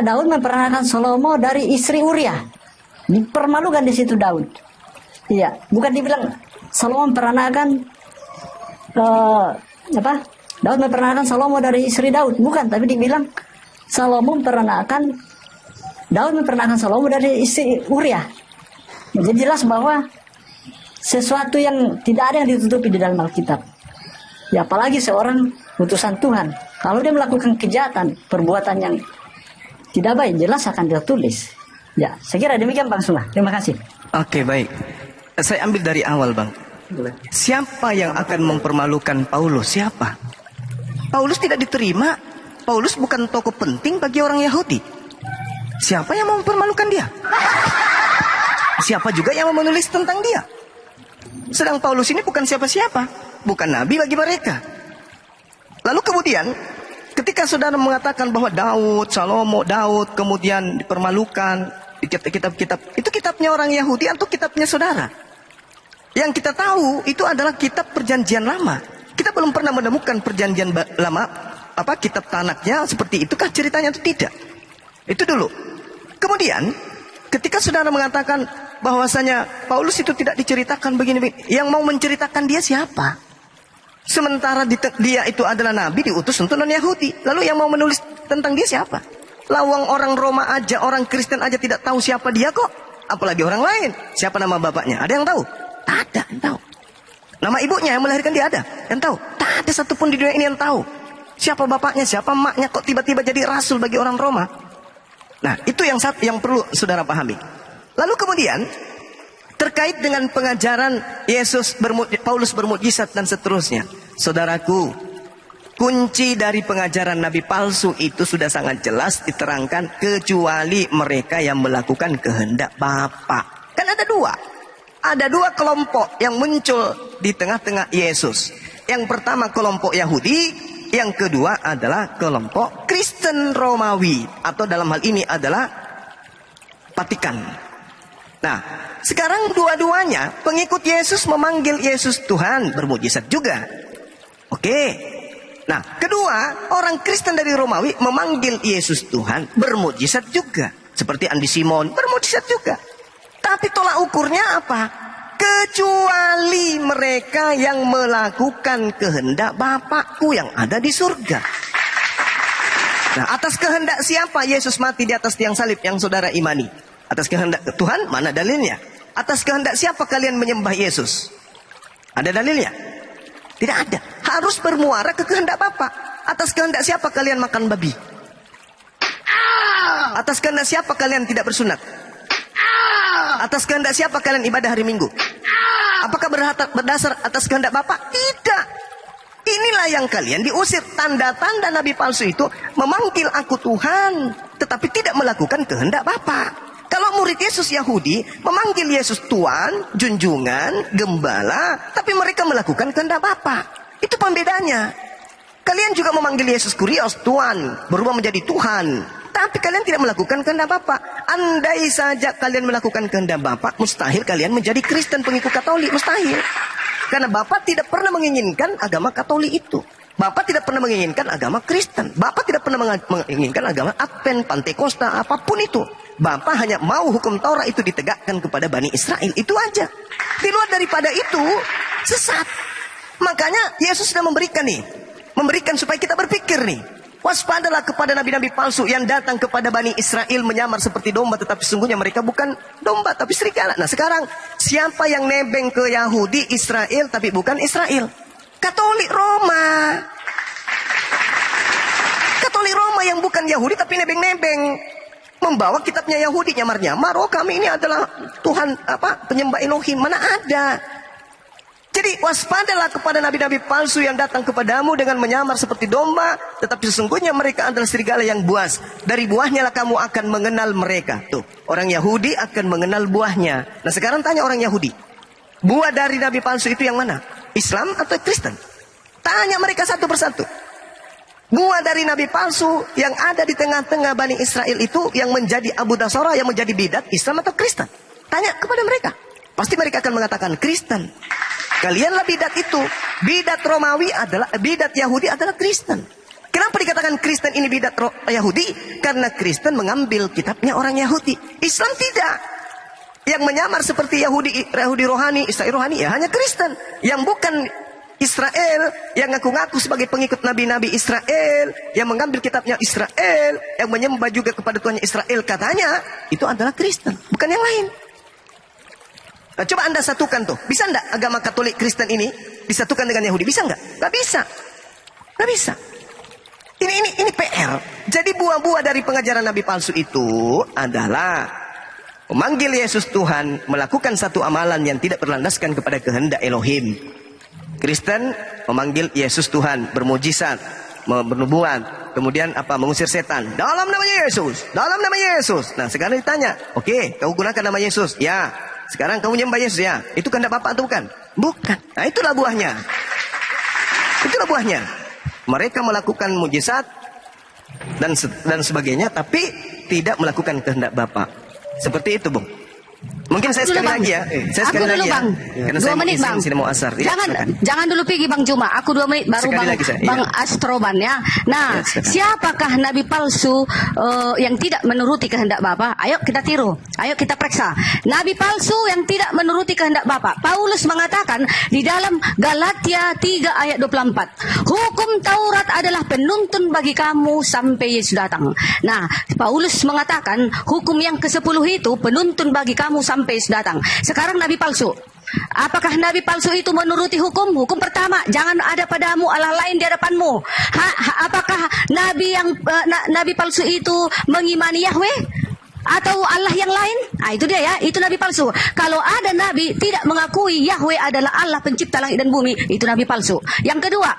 Daud memperanakan Salomo dari istri Uria. Dipermalukan di situ Daud. Iya, bukan dibilang Salomo memperanakan Daud memperanakan Salomo dari istri Daud, bukan, tapi dibilang Daud memperanakan Salomo dari istri Uria. Jadi jelas bahwa sesuatu yang tidak ada yang ditutupi di dalam Alkitab. Ya, apalagi seorang utusan Tuhan, kalau dia melakukan kejahatan, perbuatan yang tidak baik, jelas akan tertulis. Ya, saya kira demikian Bang Suma. Terima kasih. Oke, baik. Saya ambil dari awal, Bang. Siapa yang akan mempermalukan Paulus? Siapa? Paulus tidak diterima. Paulus bukan tokoh penting bagi orang Yahudi. Siapa yang mau mempermalukan dia? Siapa juga yang mau menulis tentang dia? Sedang Paulus ini bukan siapa-siapa, bukan nabi bagi mereka. Lalu kemudian ketika saudara mengatakan bahwa Daud kemudian dipermalukan di kitab-kitab, itu kitabnya orang Yahudi atau kitabnya saudara? Yang kita tahu itu adalah kitab perjanjian lama. Kita belum pernah menemukan perjanjian lama kitab Tanaknya seperti itukah ceritanya atau tidak. Itu dulu. Kemudian ketika saudara mengatakan bahwasanya Paulus itu tidak diceritakan begini, yang mau menceritakan dia siapa? Sementara dia itu adalah nabi diutus untuk non-Yahudi. Lalu yang mau menulis tentang dia siapa? Lawang orang Roma aja, orang Kristen aja tidak tahu siapa dia kok. Apalagi orang lain. Siapa nama bapaknya? Ada yang tahu? Tak ada yang tahu. Nama ibunya yang melahirkan dia ada yang tahu? Tak ada satupun di dunia ini yang tahu. Siapa bapaknya, siapa emaknya, kok tiba-tiba jadi rasul bagi orang Roma? Nah, itu yang perlu saudara pahami. Lalu kemudian terkait dengan pengajaran Paulus bermukjizat dan seterusnya. Saudaraku, kunci dari pengajaran nabi palsu itu sudah sangat jelas diterangkan, kecuali mereka yang melakukan kehendak Bapa. Kan ada dua kelompok yang muncul di tengah-tengah Yesus. Yang pertama kelompok Yahudi, yang kedua adalah kelompok Kristen Romawi, atau dalam hal ini adalah Vatikan. Nah, sekarang dua-duanya pengikut Yesus memanggil Yesus Tuhan, bermujizat juga. Oke. Nah, kedua, orang Kristen dari Romawi memanggil Yesus Tuhan, bermujizat juga. Seperti Andi Simon, bermujizat juga. Tapi tolak ukurnya apa? Kecuali mereka yang melakukan kehendak Bapakku yang ada di surga. Nah, atas kehendak siapa Yesus mati di atas tiang salib yang saudara imani? Atas kehendak Tuhan, mana dalilnya? Atas kehendak siapa kalian menyembah Yesus? Ada dalilnya? Tidak ada. Harus bermuara ke kehendak Bapa. Atas kehendak siapa kalian makan babi? Atas kehendak siapa kalian tidak bersunat? Atas kehendak siapa kalian ibadah hari Minggu? Apakah berdasar atas kehendak Bapa? Tidak. Inilah yang kalian diusir. Tanda-tanda nabi palsu itu memanggil aku Tuhan, tetapi tidak melakukan kehendak Bapa. Kalau murid Yesus Yahudi memanggil Yesus Tuhan, junjungan, gembala, tapi mereka melakukan kehendak Bapa. Itu pembedanya. Kalian juga memanggil Yesus Kurios, Tuhan, berubah menjadi Tuhan. Tapi kalian tidak melakukan kehendak Bapa. Andai saja kalian melakukan kehendak Bapa, mustahil kalian menjadi Kristen pengikut Katolik, mustahil. Karena Bapa tidak pernah menginginkan agama Katolik itu. Bapa tidak pernah menginginkan agama Kristen. Bapa tidak pernah menginginkan agama Advent, Pantekosta, apapun itu. Bapa hanya mau hukum Taurat itu ditegakkan kepada Bani Israel. Itu aja. Di luar daripada itu, sesat. Makanya Yesus sudah memberikan supaya kita berpikir nih. Waspadalah kepada nabi-nabi palsu yang datang kepada Bani Israel menyamar seperti domba, tetapi sesungguhnya mereka bukan domba tapi serigala. Nah sekarang siapa yang nebeng ke Yahudi Israel tapi bukan Israel? Katolik Roma. Katolik Roma yang bukan Yahudi tapi nebeng-nebeng. Membawa kitabnya Yahudi nyamar-nyamar. Oh kami ini adalah Tuhan penyembah Elohim. Mana ada? Jadi waspadalah kepada nabi-nabi palsu yang datang kepadamu dengan menyamar seperti domba, tetapi sesungguhnya mereka adalah serigala yang buas. Dari buahnya lah kamu akan mengenal mereka. Tuh, orang Yahudi akan mengenal buahnya. Nah sekarang tanya orang Yahudi, buah dari nabi palsu itu yang mana? Islam atau Kristen? Tanya mereka satu persatu. Buah dari nabi palsu yang ada di tengah-tengah Bani Israel itu yang menjadi Abu Dasora, yang menjadi bidat, Islam atau Kristen? Tanya kepada mereka. Pasti mereka akan mengatakan Kristen. Kalianlah bidat itu. Bidat Romawi adalah, bidat Yahudi adalah Kristen. Kenapa dikatakan Kristen ini bidat Yahudi? Karena Kristen mengambil kitabnya orang Yahudi. Islam tidak. Yang menyamar seperti Yahudi rohani, Israel rohani, ya hanya Kristen. Yang bukan Israel, yang ngaku-ngaku sebagai pengikut nabi-nabi Israel, yang mengambil kitabnya Israel, yang menyembah juga kepada Tuhan Israel, katanya itu adalah Kristen, bukan yang lain. Nah, coba Anda satukan tuh, bisa enggak agama Katolik Kristen ini disatukan dengan Yahudi? Bisa enggak? Enggak bisa. Enggak bisa. Ini PR. Jadi buah-buah dari pengajaran nabi palsu itu adalah memanggil Yesus Tuhan, melakukan satu amalan yang tidak berlandaskan kepada kehendak Elohim. Kristen memanggil Yesus Tuhan, bermujizat, bernubuat, kemudian mengusir setan dalam nama Yesus, dalam nama Yesus. Nah sekarang ditanya, oke, kau gunakan nama Yesus, ya. Sekarang kamu nyembah Yesus, ya. Itu kehendak Bapa atau bukan? Bukan. Nah itulah buahnya. Itulah buahnya. Mereka melakukan mujizat dan sebagainya, tapi tidak melakukan kehendak Bapa. Seperti itu, Bung. Mungkin saya sekali lagi ya. Saya sekali lagi ya. Karena 2 menit, Bang. Sini mau asar. Ya, jangan dulu pergi Bang Juma. Aku 2 menit baru Bang Astroban ya. Nah, siapakah nabi palsu yang tidak menuruti kehendak Bapa? Ayo kita tiru. Ayo kita periksa. Nabi palsu yang tidak menuruti kehendak Bapa. Paulus mengatakan di dalam Galatia 3 ayat 24. Hukum Taurat adalah penuntun bagi kamu sampai Yesus datang. Nah, Paulus mengatakan hukum yang ke-10 itu penuntun bagi kamu sampai Yesus datang. Sekarang nabi palsu. Apakah nabi palsu itu menuruti hukum? Hukum pertama, jangan ada padamu Allah lain di hadapanmu. Apakah nabi palsu itu mengimani Yahweh atau Allah yang lain? Nah, itu dia ya, itu nabi palsu. Kalau ada nabi tidak mengakui Yahweh adalah Allah pencipta langit dan bumi, itu nabi palsu. Yang kedua,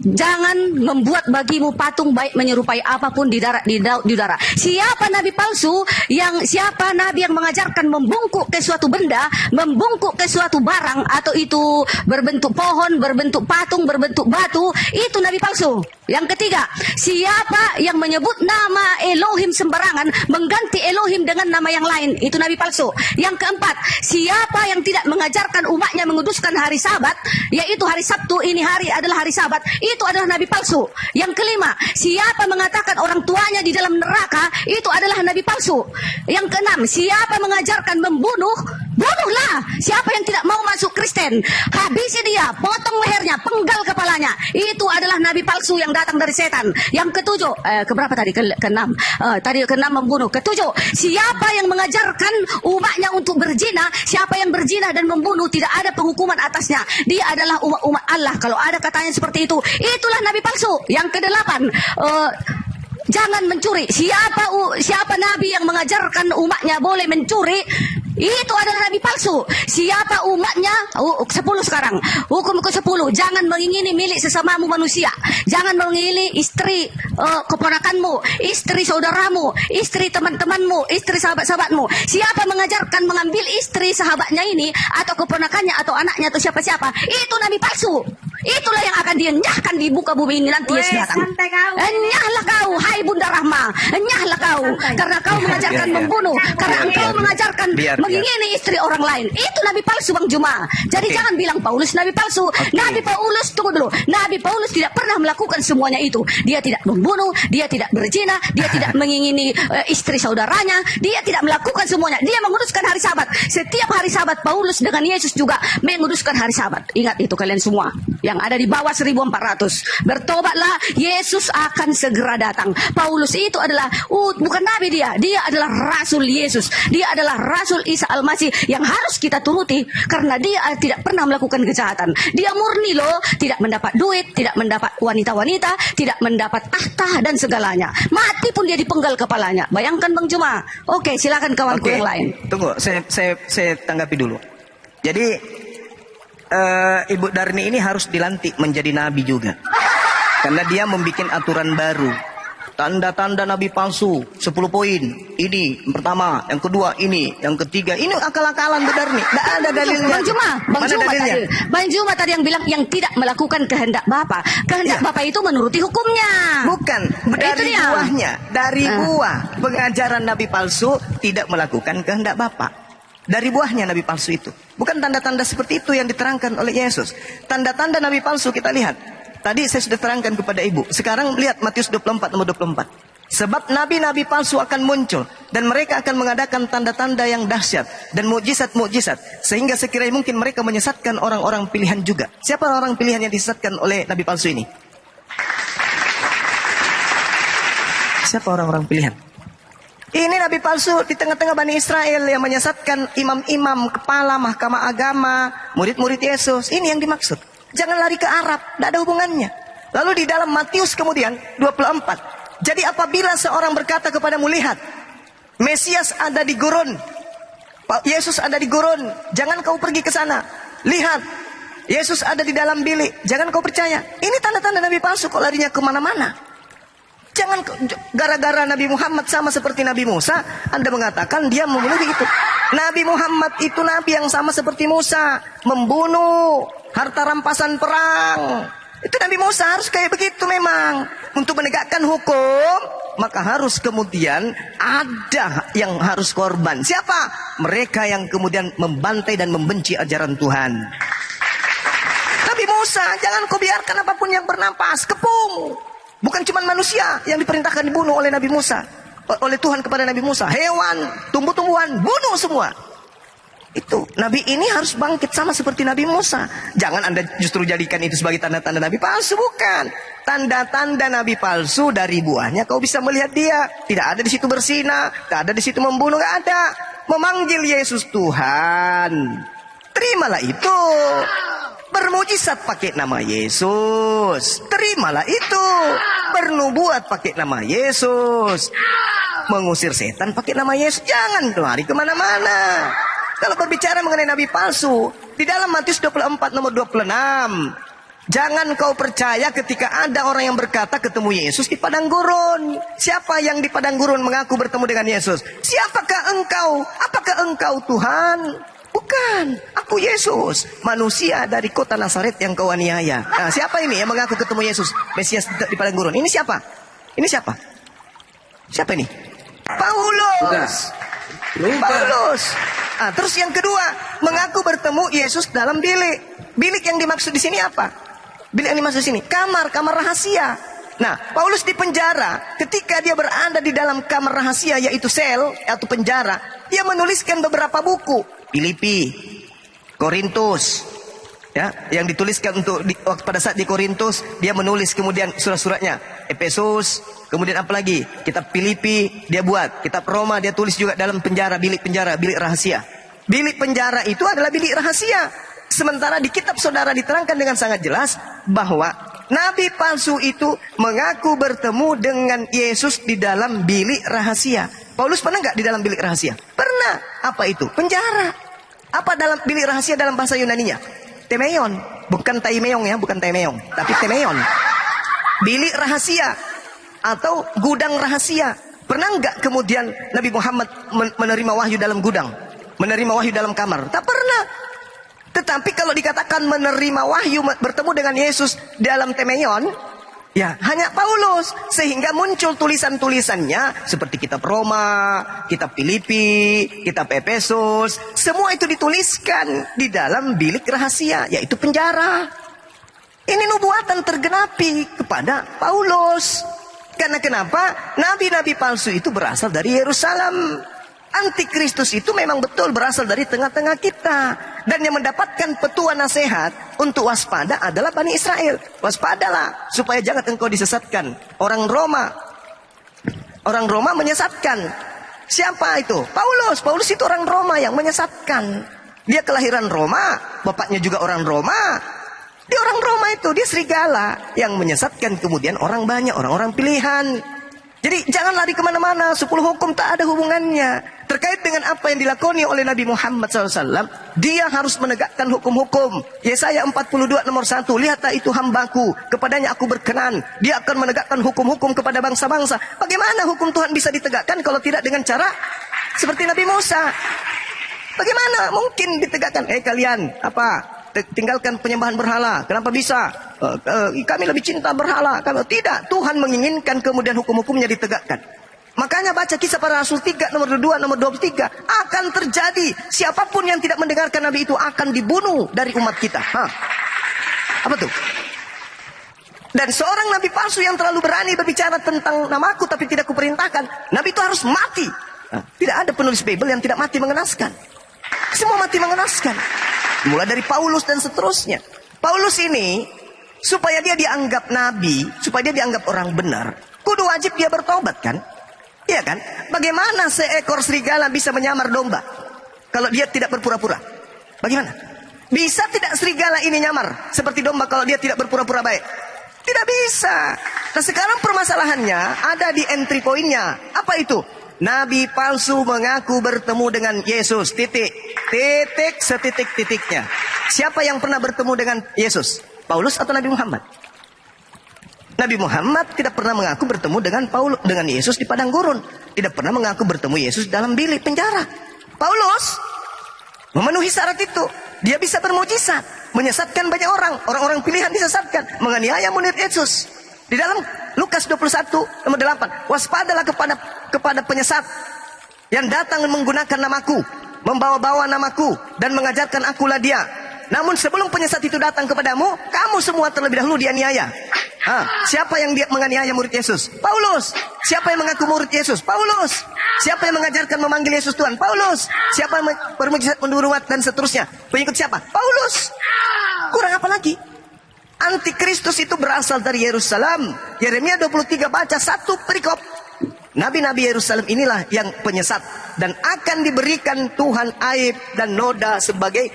jangan membuat bagimu patung baik menyerupai apapun di udara. Siapa nabi palsu? Siapa nabi yang mengajarkan membungkuk ke suatu benda, membungkuk ke suatu barang, atau itu berbentuk pohon, berbentuk patung, berbentuk batu, itu nabi palsu. Yang ketiga, siapa yang menyebut nama Elohim sembarangan, mengganti Elohim dengan nama yang lain, itu nabi palsu. Yang keempat, siapa yang tidak mengajarkan umatnya menguduskan hari Sabat, yaitu hari Sabtu, ini hari adalah hari Sabat, itu adalah nabi palsu. Yang kelima, siapa mengatakan orang tuanya di dalam neraka, itu adalah nabi palsu. Yang keenam, siapa mengajarkan membunuh, bunuhlah. Siapa yang tidak mau masuk Kristen, habisi dia, potong lehernya, penggal kepalanya, itu adalah nabi palsu yang datang dari setan. Yang ketujuh, keberapa tadi? Keenam. Tadi keenam membunuh. Ketujuh, siapa yang mengajarkan umatnya untuk berzina, siapa yang berzina dan membunuh tidak ada penghukuman atasnya, dia adalah umat Allah. Kalau ada katanya seperti itu, itulah nabi palsu. Yang kedelapan, jangan mencuri. Siapa nabi yang mengajarkan umatnya boleh mencuri, Itu adalah nabi palsu. Siapa umatnya? 10 sekarang. Hukum ke-10. Jangan mengingini milik sesamamu manusia. Jangan mengingini istri keponakanmu, istri saudaramu, istri teman-temanmu, istri sahabat-sahabatmu. Siapa mengajarkan mengambil istri sahabatnya ini, atau keponakannya, atau anaknya, atau siapa-siapa, itu nabi palsu. Itulah yang akan dienyahkan di muka bumi ini nanti Yesus datang. Santai kau. Enyahlah kau, hai Bunda Rahma. Enyahlah kau, karena kau mengajarkan membunuh, karena engkau mengajarkan mengingini istri orang lain. Itu nabi palsu, Bang Juma. Jadi jangan bilang Paulus nabi palsu. Nabi Paulus, tunggu dulu. Nabi Paulus tidak pernah melakukan semuanya itu. Dia tidak membunuh, dia tidak berzina, dia tidak mengingini istri saudaranya, dia tidak melakukan semuanya. Dia menguduskan hari Sabat. Setiap hari Sabat Paulus dengan Yesus juga menguduskan hari Sabat. Ingat itu kalian semua yang ada di bawah 1400. Bertobatlah, Yesus akan segera datang. Paulus itu adalah bukan nabi, dia adalah rasul Yesus. Dia adalah rasul Isa Al-Masih yang harus kita turuti, karena dia tidak pernah melakukan kejahatan. Dia murni loh, tidak mendapat duit, tidak mendapat wanita-wanita, tidak mendapat tahta dan segalanya. Mati pun dia dipenggal kepalanya. Bayangkan Bang Juma. Oke, silakan kawanku yang lain. Tunggu, saya tanggapi dulu. Jadi Ibu Darni ini harus dilantik menjadi nabi juga, karena dia membuat aturan baru. Tanda-tanda nabi palsu 10 poin. Ini yang pertama, yang kedua ini, yang ketiga. Ini akal-akalan Bu Darni. Tidak ada dalilnya. Bang Juma tadi yang bilang yang tidak melakukan kehendak Bapa. Kehendak Bapa itu menuruti hukumnya. Bukan, dari buahnya. Dari buah pengajaran nabi palsu tidak melakukan kehendak Bapa. Dari buahnya nabi palsu itu. Bukan tanda-tanda seperti itu yang diterangkan oleh Yesus. Tanda-tanda nabi palsu kita lihat. Tadi saya sudah terangkan kepada ibu. Sekarang lihat Matius 24 nomor 24. Sebab nabi-nabi palsu akan muncul. Dan mereka akan mengadakan tanda-tanda yang dahsyat. Dan mukjizat-mukjizat. Sehingga sekiranya mungkin mereka menyesatkan orang-orang pilihan juga. Siapa orang pilihan yang disesatkan oleh nabi palsu ini? Siapa orang-orang pilihan? Ini nabi palsu di tengah-tengah Bani Israel yang menyesatkan imam-imam, kepala mahkamah agama, murid-murid Yesus. Ini yang dimaksud. Jangan lari ke Arab, tidak ada hubungannya. Lalu di dalam Matius kemudian 24. Jadi apabila seorang berkata kepadamu, lihat, Mesias ada di gurun, Yesus ada di gurun, jangan kau pergi ke sana. Lihat, Yesus ada di dalam bilik, jangan kau percaya. Ini tanda-tanda nabi palsu kok larinya kemana-mana. Jangan gara-gara Nabi Muhammad sama seperti Nabi Musa, Anda mengatakan dia memenuhi itu. Nabi Muhammad itu nabi yang sama seperti Musa, membunuh, harta rampasan perang. Itu Nabi Musa harus kayak begitu memang. Untuk menegakkan hukum, maka harus kemudian ada yang harus korban. Siapa? Mereka yang kemudian membantai dan membenci ajaran Tuhan. Nabi Musa, jangan kau biarkan apapun yang bernapas, kepung. Bukan cuma manusia yang diperintahkan dibunuh oleh Nabi Musa, oleh Tuhan kepada Nabi Musa. Hewan, tumbuh-tumbuhan, bunuh semua. Itu, Nabi ini harus bangkit sama seperti Nabi Musa. Jangan Anda justru jadikan itu sebagai tanda-tanda Nabi palsu, bukan. Tanda-tanda Nabi palsu dari buahnya kau bisa melihat dia. Tidak ada di situ berzina, tidak ada di situ membunuh, tidak ada. Memanggil Yesus Tuhan. Terimalah itu. Bermujizat pakai nama Yesus. Terimalah itu. Bernubuat pakai nama Yesus. Mengusir setan pakai nama Yesus. Jangan lari kemana-mana. Kalau berbicara mengenai nabi palsu, di dalam Matius 24 nomor 26. Jangan kau percaya ketika ada orang yang berkata ketemu Yesus di padang gurun. Siapa yang di padang gurun mengaku bertemu dengan Yesus? Siapakah engkau? Apakah engkau Tuhan? Bukan, aku Yesus, manusia dari kota Nazaret yang kau aniaya. Nah, siapa ini yang mengaku ketemu Yesus, Mesias di padang gurun? Ini siapa? Ini siapa? Siapa ini? Paulus. Paulus. Nah, terus yang kedua, mengaku bertemu Yesus dalam bilik. Bilik yang dimaksud di sini apa? Bilik yang dimaksud di sini kamar rahasia. Nah, Paulus di penjara, ketika dia berada di dalam kamar rahasia, yaitu sel atau penjara, dia menuliskan beberapa buku. Filipi, Korintus, ya, yang dituliskan untuk pada saat di Korintus, dia menulis kemudian surat-suratnya. Efesus, kemudian apa lagi? Kitab Filipi dia buat, kitab Roma dia tulis juga dalam penjara, bilik rahasia. Bilik penjara itu adalah bilik rahasia. Sementara di kitab saudara diterangkan dengan sangat jelas bahwa nabi palsu itu mengaku bertemu dengan Yesus di dalam bilik rahasia. Paulus pernah nggak di dalam bilik rahasia? Pernah. Apa itu? Penjara. Apa dalam bilik rahasia dalam bahasa Yunaninya? Temeion. Bukan taimeong ya, bukan taimeong, tapi temeion. Bilik rahasia atau gudang rahasia. Pernah nggak kemudian Nabi Muhammad menerima wahyu dalam gudang? Menerima wahyu dalam kamar? Tak pernah. Tetapi kalau dikatakan menerima wahyu bertemu dengan Yesus dalam temeion, ya hanya Paulus. Sehingga muncul tulisan-tulisannya seperti kitab Roma, kitab Filipi, kitab Efesus. Semua itu dituliskan di dalam bilik rahasia, yaitu penjara. Ini nubuatan tergenapi kepada Paulus. Karena kenapa? Nabi-nabi palsu itu berasal dari Yerusalem. Antikristus itu memang betul berasal dari tengah-tengah kita. Dan yang mendapatkan petua nasihat untuk waspada adalah Bani Israel. Waspadalah supaya jangan engkau disesatkan. Orang Roma menyesatkan. Siapa itu? Paulus. Paulus itu orang Roma yang menyesatkan. Dia kelahiran Roma, bapaknya juga orang Roma. Dia orang Roma itu, dia serigala yang menyesatkan kemudian orang banyak, orang-orang pilihan. Jadi jangan lari kemana-mana, 10 hukum tak ada hubungannya. Terkait dengan apa yang dilakoni oleh Nabi Muhammad SAW, dia harus menegakkan hukum-hukum. Yesaya 42 nomor 1, lihatlah itu hambaku, kepadanya aku berkenan. Dia akan menegakkan hukum-hukum kepada bangsa-bangsa. Bagaimana hukum Tuhan bisa ditegakkan kalau tidak dengan cara seperti Nabi Musa? Bagaimana mungkin ditegakkan? Kalian, tinggalkan penyembahan berhala. Kenapa bisa? Kami lebih cinta berhala. Tidak, Tuhan menginginkan kemudian hukum-hukumnya ditegakkan. Makanya baca kisah para rasul 3 nomor 2 nomor 23. Akan terjadi siapapun yang tidak mendengarkan Nabi itu akan dibunuh dari umat kita. Apa tuh? Dan seorang nabi palsu yang terlalu berani berbicara tentang namaku tapi tidak kuperintahkan, nabi itu harus mati. Tidak ada penulis Bible yang tidak mati mengenaskan. Semua mati mengenaskan. Mulai dari Paulus dan seterusnya. Paulus ini, supaya dia dianggap nabi, supaya dia dianggap orang benar, kudu wajib dia bertobat kan? Iya kan? Bagaimana seekor serigala bisa menyamar domba kalau dia tidak berpura-pura? Bagaimana? Bisa tidak serigala ini nyamar seperti domba kalau dia tidak berpura-pura baik? Tidak bisa. Nah sekarang permasalahannya ada di entry point-nya. Apa itu? Nabi palsu mengaku bertemu dengan Yesus. Titik. Titik setitik-titiknya. Siapa yang pernah bertemu dengan Yesus? Paulus atau Nabi Muhammad? Nabi Muhammad tidak pernah mengaku bertemu dengan Yesus di padang gurun. Tidak pernah mengaku bertemu Yesus dalam bilik penjara. Paulus memenuhi syarat itu. Dia bisa bermujizat, menyesatkan banyak orang. Orang-orang pilihan disesatkan, menganiaya murid Yesus. Di dalam Lukas 21 nomor 8, waspadalah kepada penyesat yang datang menggunakan namaku, membawa-bawa namaku dan mengajarkan akulah dia. Namun sebelum penyesat itu datang kepadamu, kamu semua terlebih dahulu dianiaya. Siapa yang dia menganiaya murid Yesus? Paulus. Siapa yang mengaku murid Yesus? Paulus. Siapa yang mengajarkan memanggil Yesus Tuhan? Paulus. Siapa yang bermujizat menduruat dan seterusnya? Pengikut siapa? Paulus. Kurang apa lagi? Antikristus itu berasal dari Yerusalem. Yeremia 23 baca satu perikop. Nabi-nabi Yerusalem inilah yang penyesat dan akan diberikan Tuhan aib dan noda sebagai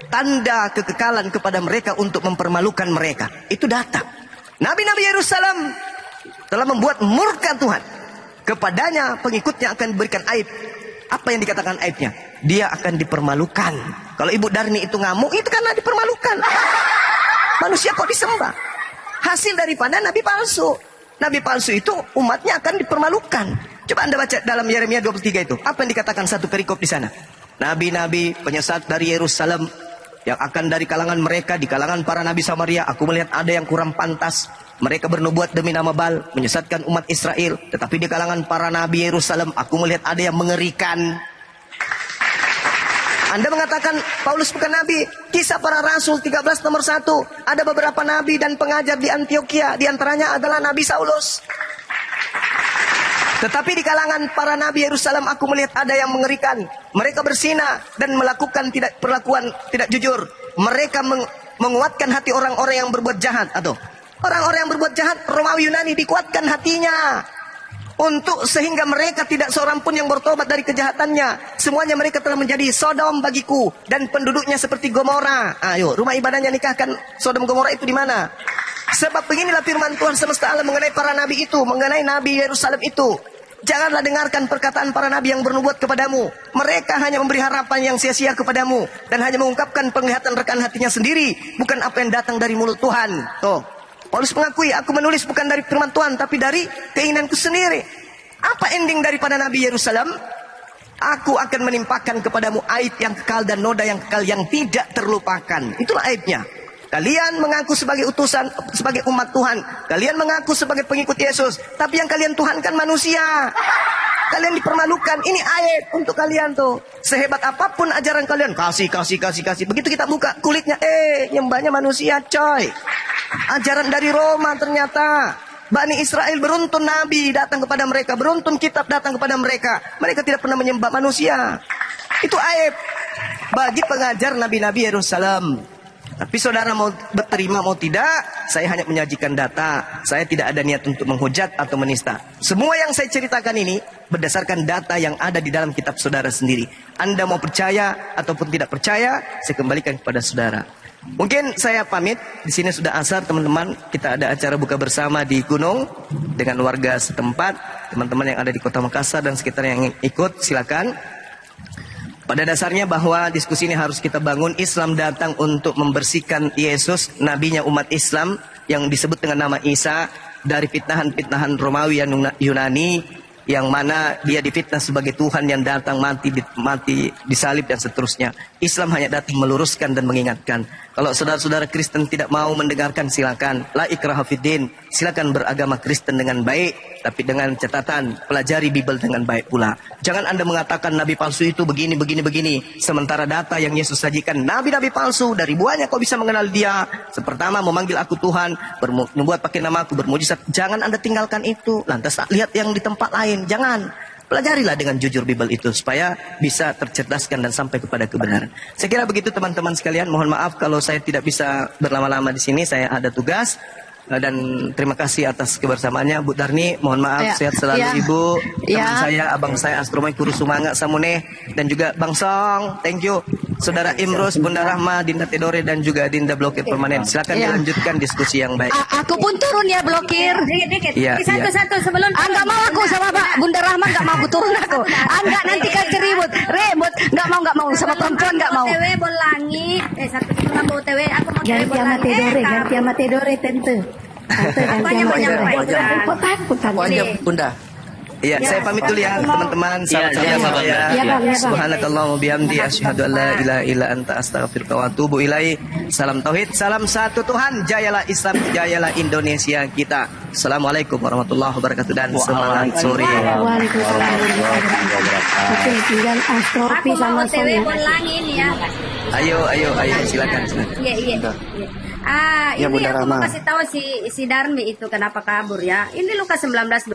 tanda kekekalan kepada mereka untuk mempermalukan mereka. Itu data. Nabi-nabi Yerusalem telah membuat murka Tuhan. Kepadanya pengikutnya akan diberikan aib. Apa yang dikatakan aibnya? Dia akan dipermalukan. Kalau Ibu Darni itu ngamuk, itu karena dipermalukan. Manusia kok disembah? Hasil daripada nabi palsu. Nabi palsu itu umatnya akan dipermalukan. Coba Anda baca dalam Yeremia 23 itu. Apa yang dikatakan satu perikop di sana? Nabi-nabi penyesat dari Yerusalem yang akan dari kalangan mereka, di kalangan para nabi Samaria, aku melihat ada yang kurang pantas. Mereka bernubuat demi nama Baal, menyesatkan umat Israel. Tetapi di kalangan para nabi Yerusalem, aku melihat ada yang mengerikan. Anda mengatakan Paulus bukan nabi. Kisah para rasul 13 nomor 1. Ada beberapa nabi dan pengajar di Antioquia. Di antaranya adalah Nabi Saulus. Tetapi di kalangan para nabi Yerusalem aku melihat ada yang mengerikan. Mereka berzina dan melakukan perlakuan tidak jujur. Mereka menguatkan hati orang-orang yang berbuat jahat. Atau orang-orang yang berbuat jahat, Romawi Yunani dikuatkan hatinya. Untuk sehingga mereka tidak seorang pun yang bertobat dari kejahatannya. Semuanya mereka telah menjadi Sodom bagiku. Dan penduduknya seperti Gomora. Ayo, rumah ibadahnya nikahkan Sodom Gomora itu di mana? Sebab beginilah firman Tuhan semesta alam mengenai para nabi itu. Mengenai nabi Yerusalem itu. Janganlah dengarkan perkataan para nabi yang bernubuat kepadamu. Mereka hanya memberi harapan yang sia-sia kepadamu dan hanya mengungkapkan penglihatan rekan hatinya sendiri, bukan apa yang datang dari mulut Tuhan. Tuh, Paulus mengakui, aku menulis bukan dari firman Tuhan, tapi dari keinginanku sendiri. Apa ending daripada Nabi Yerusalem? Aku akan menimpakan kepadamu aib yang kekal dan noda yang kekal yang tidak terlupakan. Itulah aibnya. Kalian mengaku sebagai utusan, sebagai umat Tuhan. Kalian mengaku sebagai pengikut Yesus. Tapi yang kalian tuhankan manusia. Kalian dipermalukan. Ini aib untuk kalian tuh. Sehebat apapun ajaran kalian. Kasih. Begitu kita buka kulitnya. Nyembahnya manusia coy. Ajaran dari Roma ternyata. Bani Israel beruntun Nabi datang kepada mereka. Beruntun kitab datang kepada mereka. Mereka tidak pernah menyembah manusia. Itu aib. Bagi pengajar Nabi-Nabi Yerusalem. Tapi saudara mau berterima mau tidak, saya hanya menyajikan data. Saya tidak ada niat untuk menghujat atau menista. Semua yang saya ceritakan ini berdasarkan data yang ada di dalam kitab saudara sendiri. Anda mau percaya ataupun tidak percaya, saya kembalikan kepada saudara. Mungkin saya pamit. Di sini sudah asar teman-teman. Kita ada acara buka bersama di Gunung dengan warga setempat. Teman-teman yang ada di Kota Makassar dan sekitar yang ikut, silakan. Pada dasarnya bahwa diskusi ini harus kita bangun. Islam datang untuk membersihkan Yesus, nabinya umat Islam yang disebut dengan nama Isa, dari fitnahan-fitnahan Romawi yang Yunani, yang mana dia difitnah sebagai Tuhan yang datang mati disalib dan seterusnya. Islam hanya datang meluruskan dan mengingatkan. Kalau saudara-saudara Kristen tidak mau mendengarkan, silakan. La ikraha fiddin. Silakan beragama Kristen dengan baik, tapi dengan catatan pelajari Bible dengan baik pula. Jangan Anda mengatakan nabi palsu itu begini. Sementara data yang Yesus sajikan, nabi-nabi palsu dari buahnya kau bisa mengenal dia. Pertama memanggil aku Tuhan, membuat pakai nama aku, bermujizat. Jangan Anda tinggalkan itu. Lantas lihat yang di tempat lain. Jangan. Pelajarilah dengan jujur Bible itu supaya bisa tercerdaskan dan sampai kepada kebenaran. Saya kira begitu teman-teman sekalian. Mohon maaf kalau saya tidak bisa berlama-lama di sini. Saya ada tugas. Dan terima kasih atas kebersamaannya Bu Darni. Mohon maaf, sehat selalu Ibu. Teman saya, abang saya Astromai Kuru Sumanga Samune, dan juga Bang Song. Thank you. Saudara Imrus, Bunda Rahma, Dinda Tedore, dan juga Dinda Blokir Permanen. Silakan dilanjutkan diskusi yang baik. Aku pun turun ya blokir. Dikit. Iya, Satu-satu sebelum. Enggak mau aku sama Pak Bunda Rahma, enggak mau aku turun aku. Enggak, nanti kan ribut. Enggak mau sama perempuan enggak mau. TW Bolangi. Satu setengah mau TW. Aku mau TW Bolangi. Ganti sama Tedore tante. Apanya menyampaikan? Takut. Bunda. Iya, saya pamit dulu ya teman-teman. Sahabat-sahabat saya. Subhanakallahumma bihamdi asyhadu an la ilaha illa anta astaghfiruka wa atubu ilaik. Salam tauhid, salam satu Tuhan. Jayalah Islam, jayalah Indonesia kita. Assalamualaikum warahmatullahi wabarakatuh dan semangat sore. Waalaikumsalam warahmatullahi wabarakatuh. Tinggal Astropi Aku sama mau TW saya. Bolangi ini ya. Ayo, silakan. Iya. Ini aku mau kasih tahu si Darmi itu kenapa kabur ya. Ini Lukas 19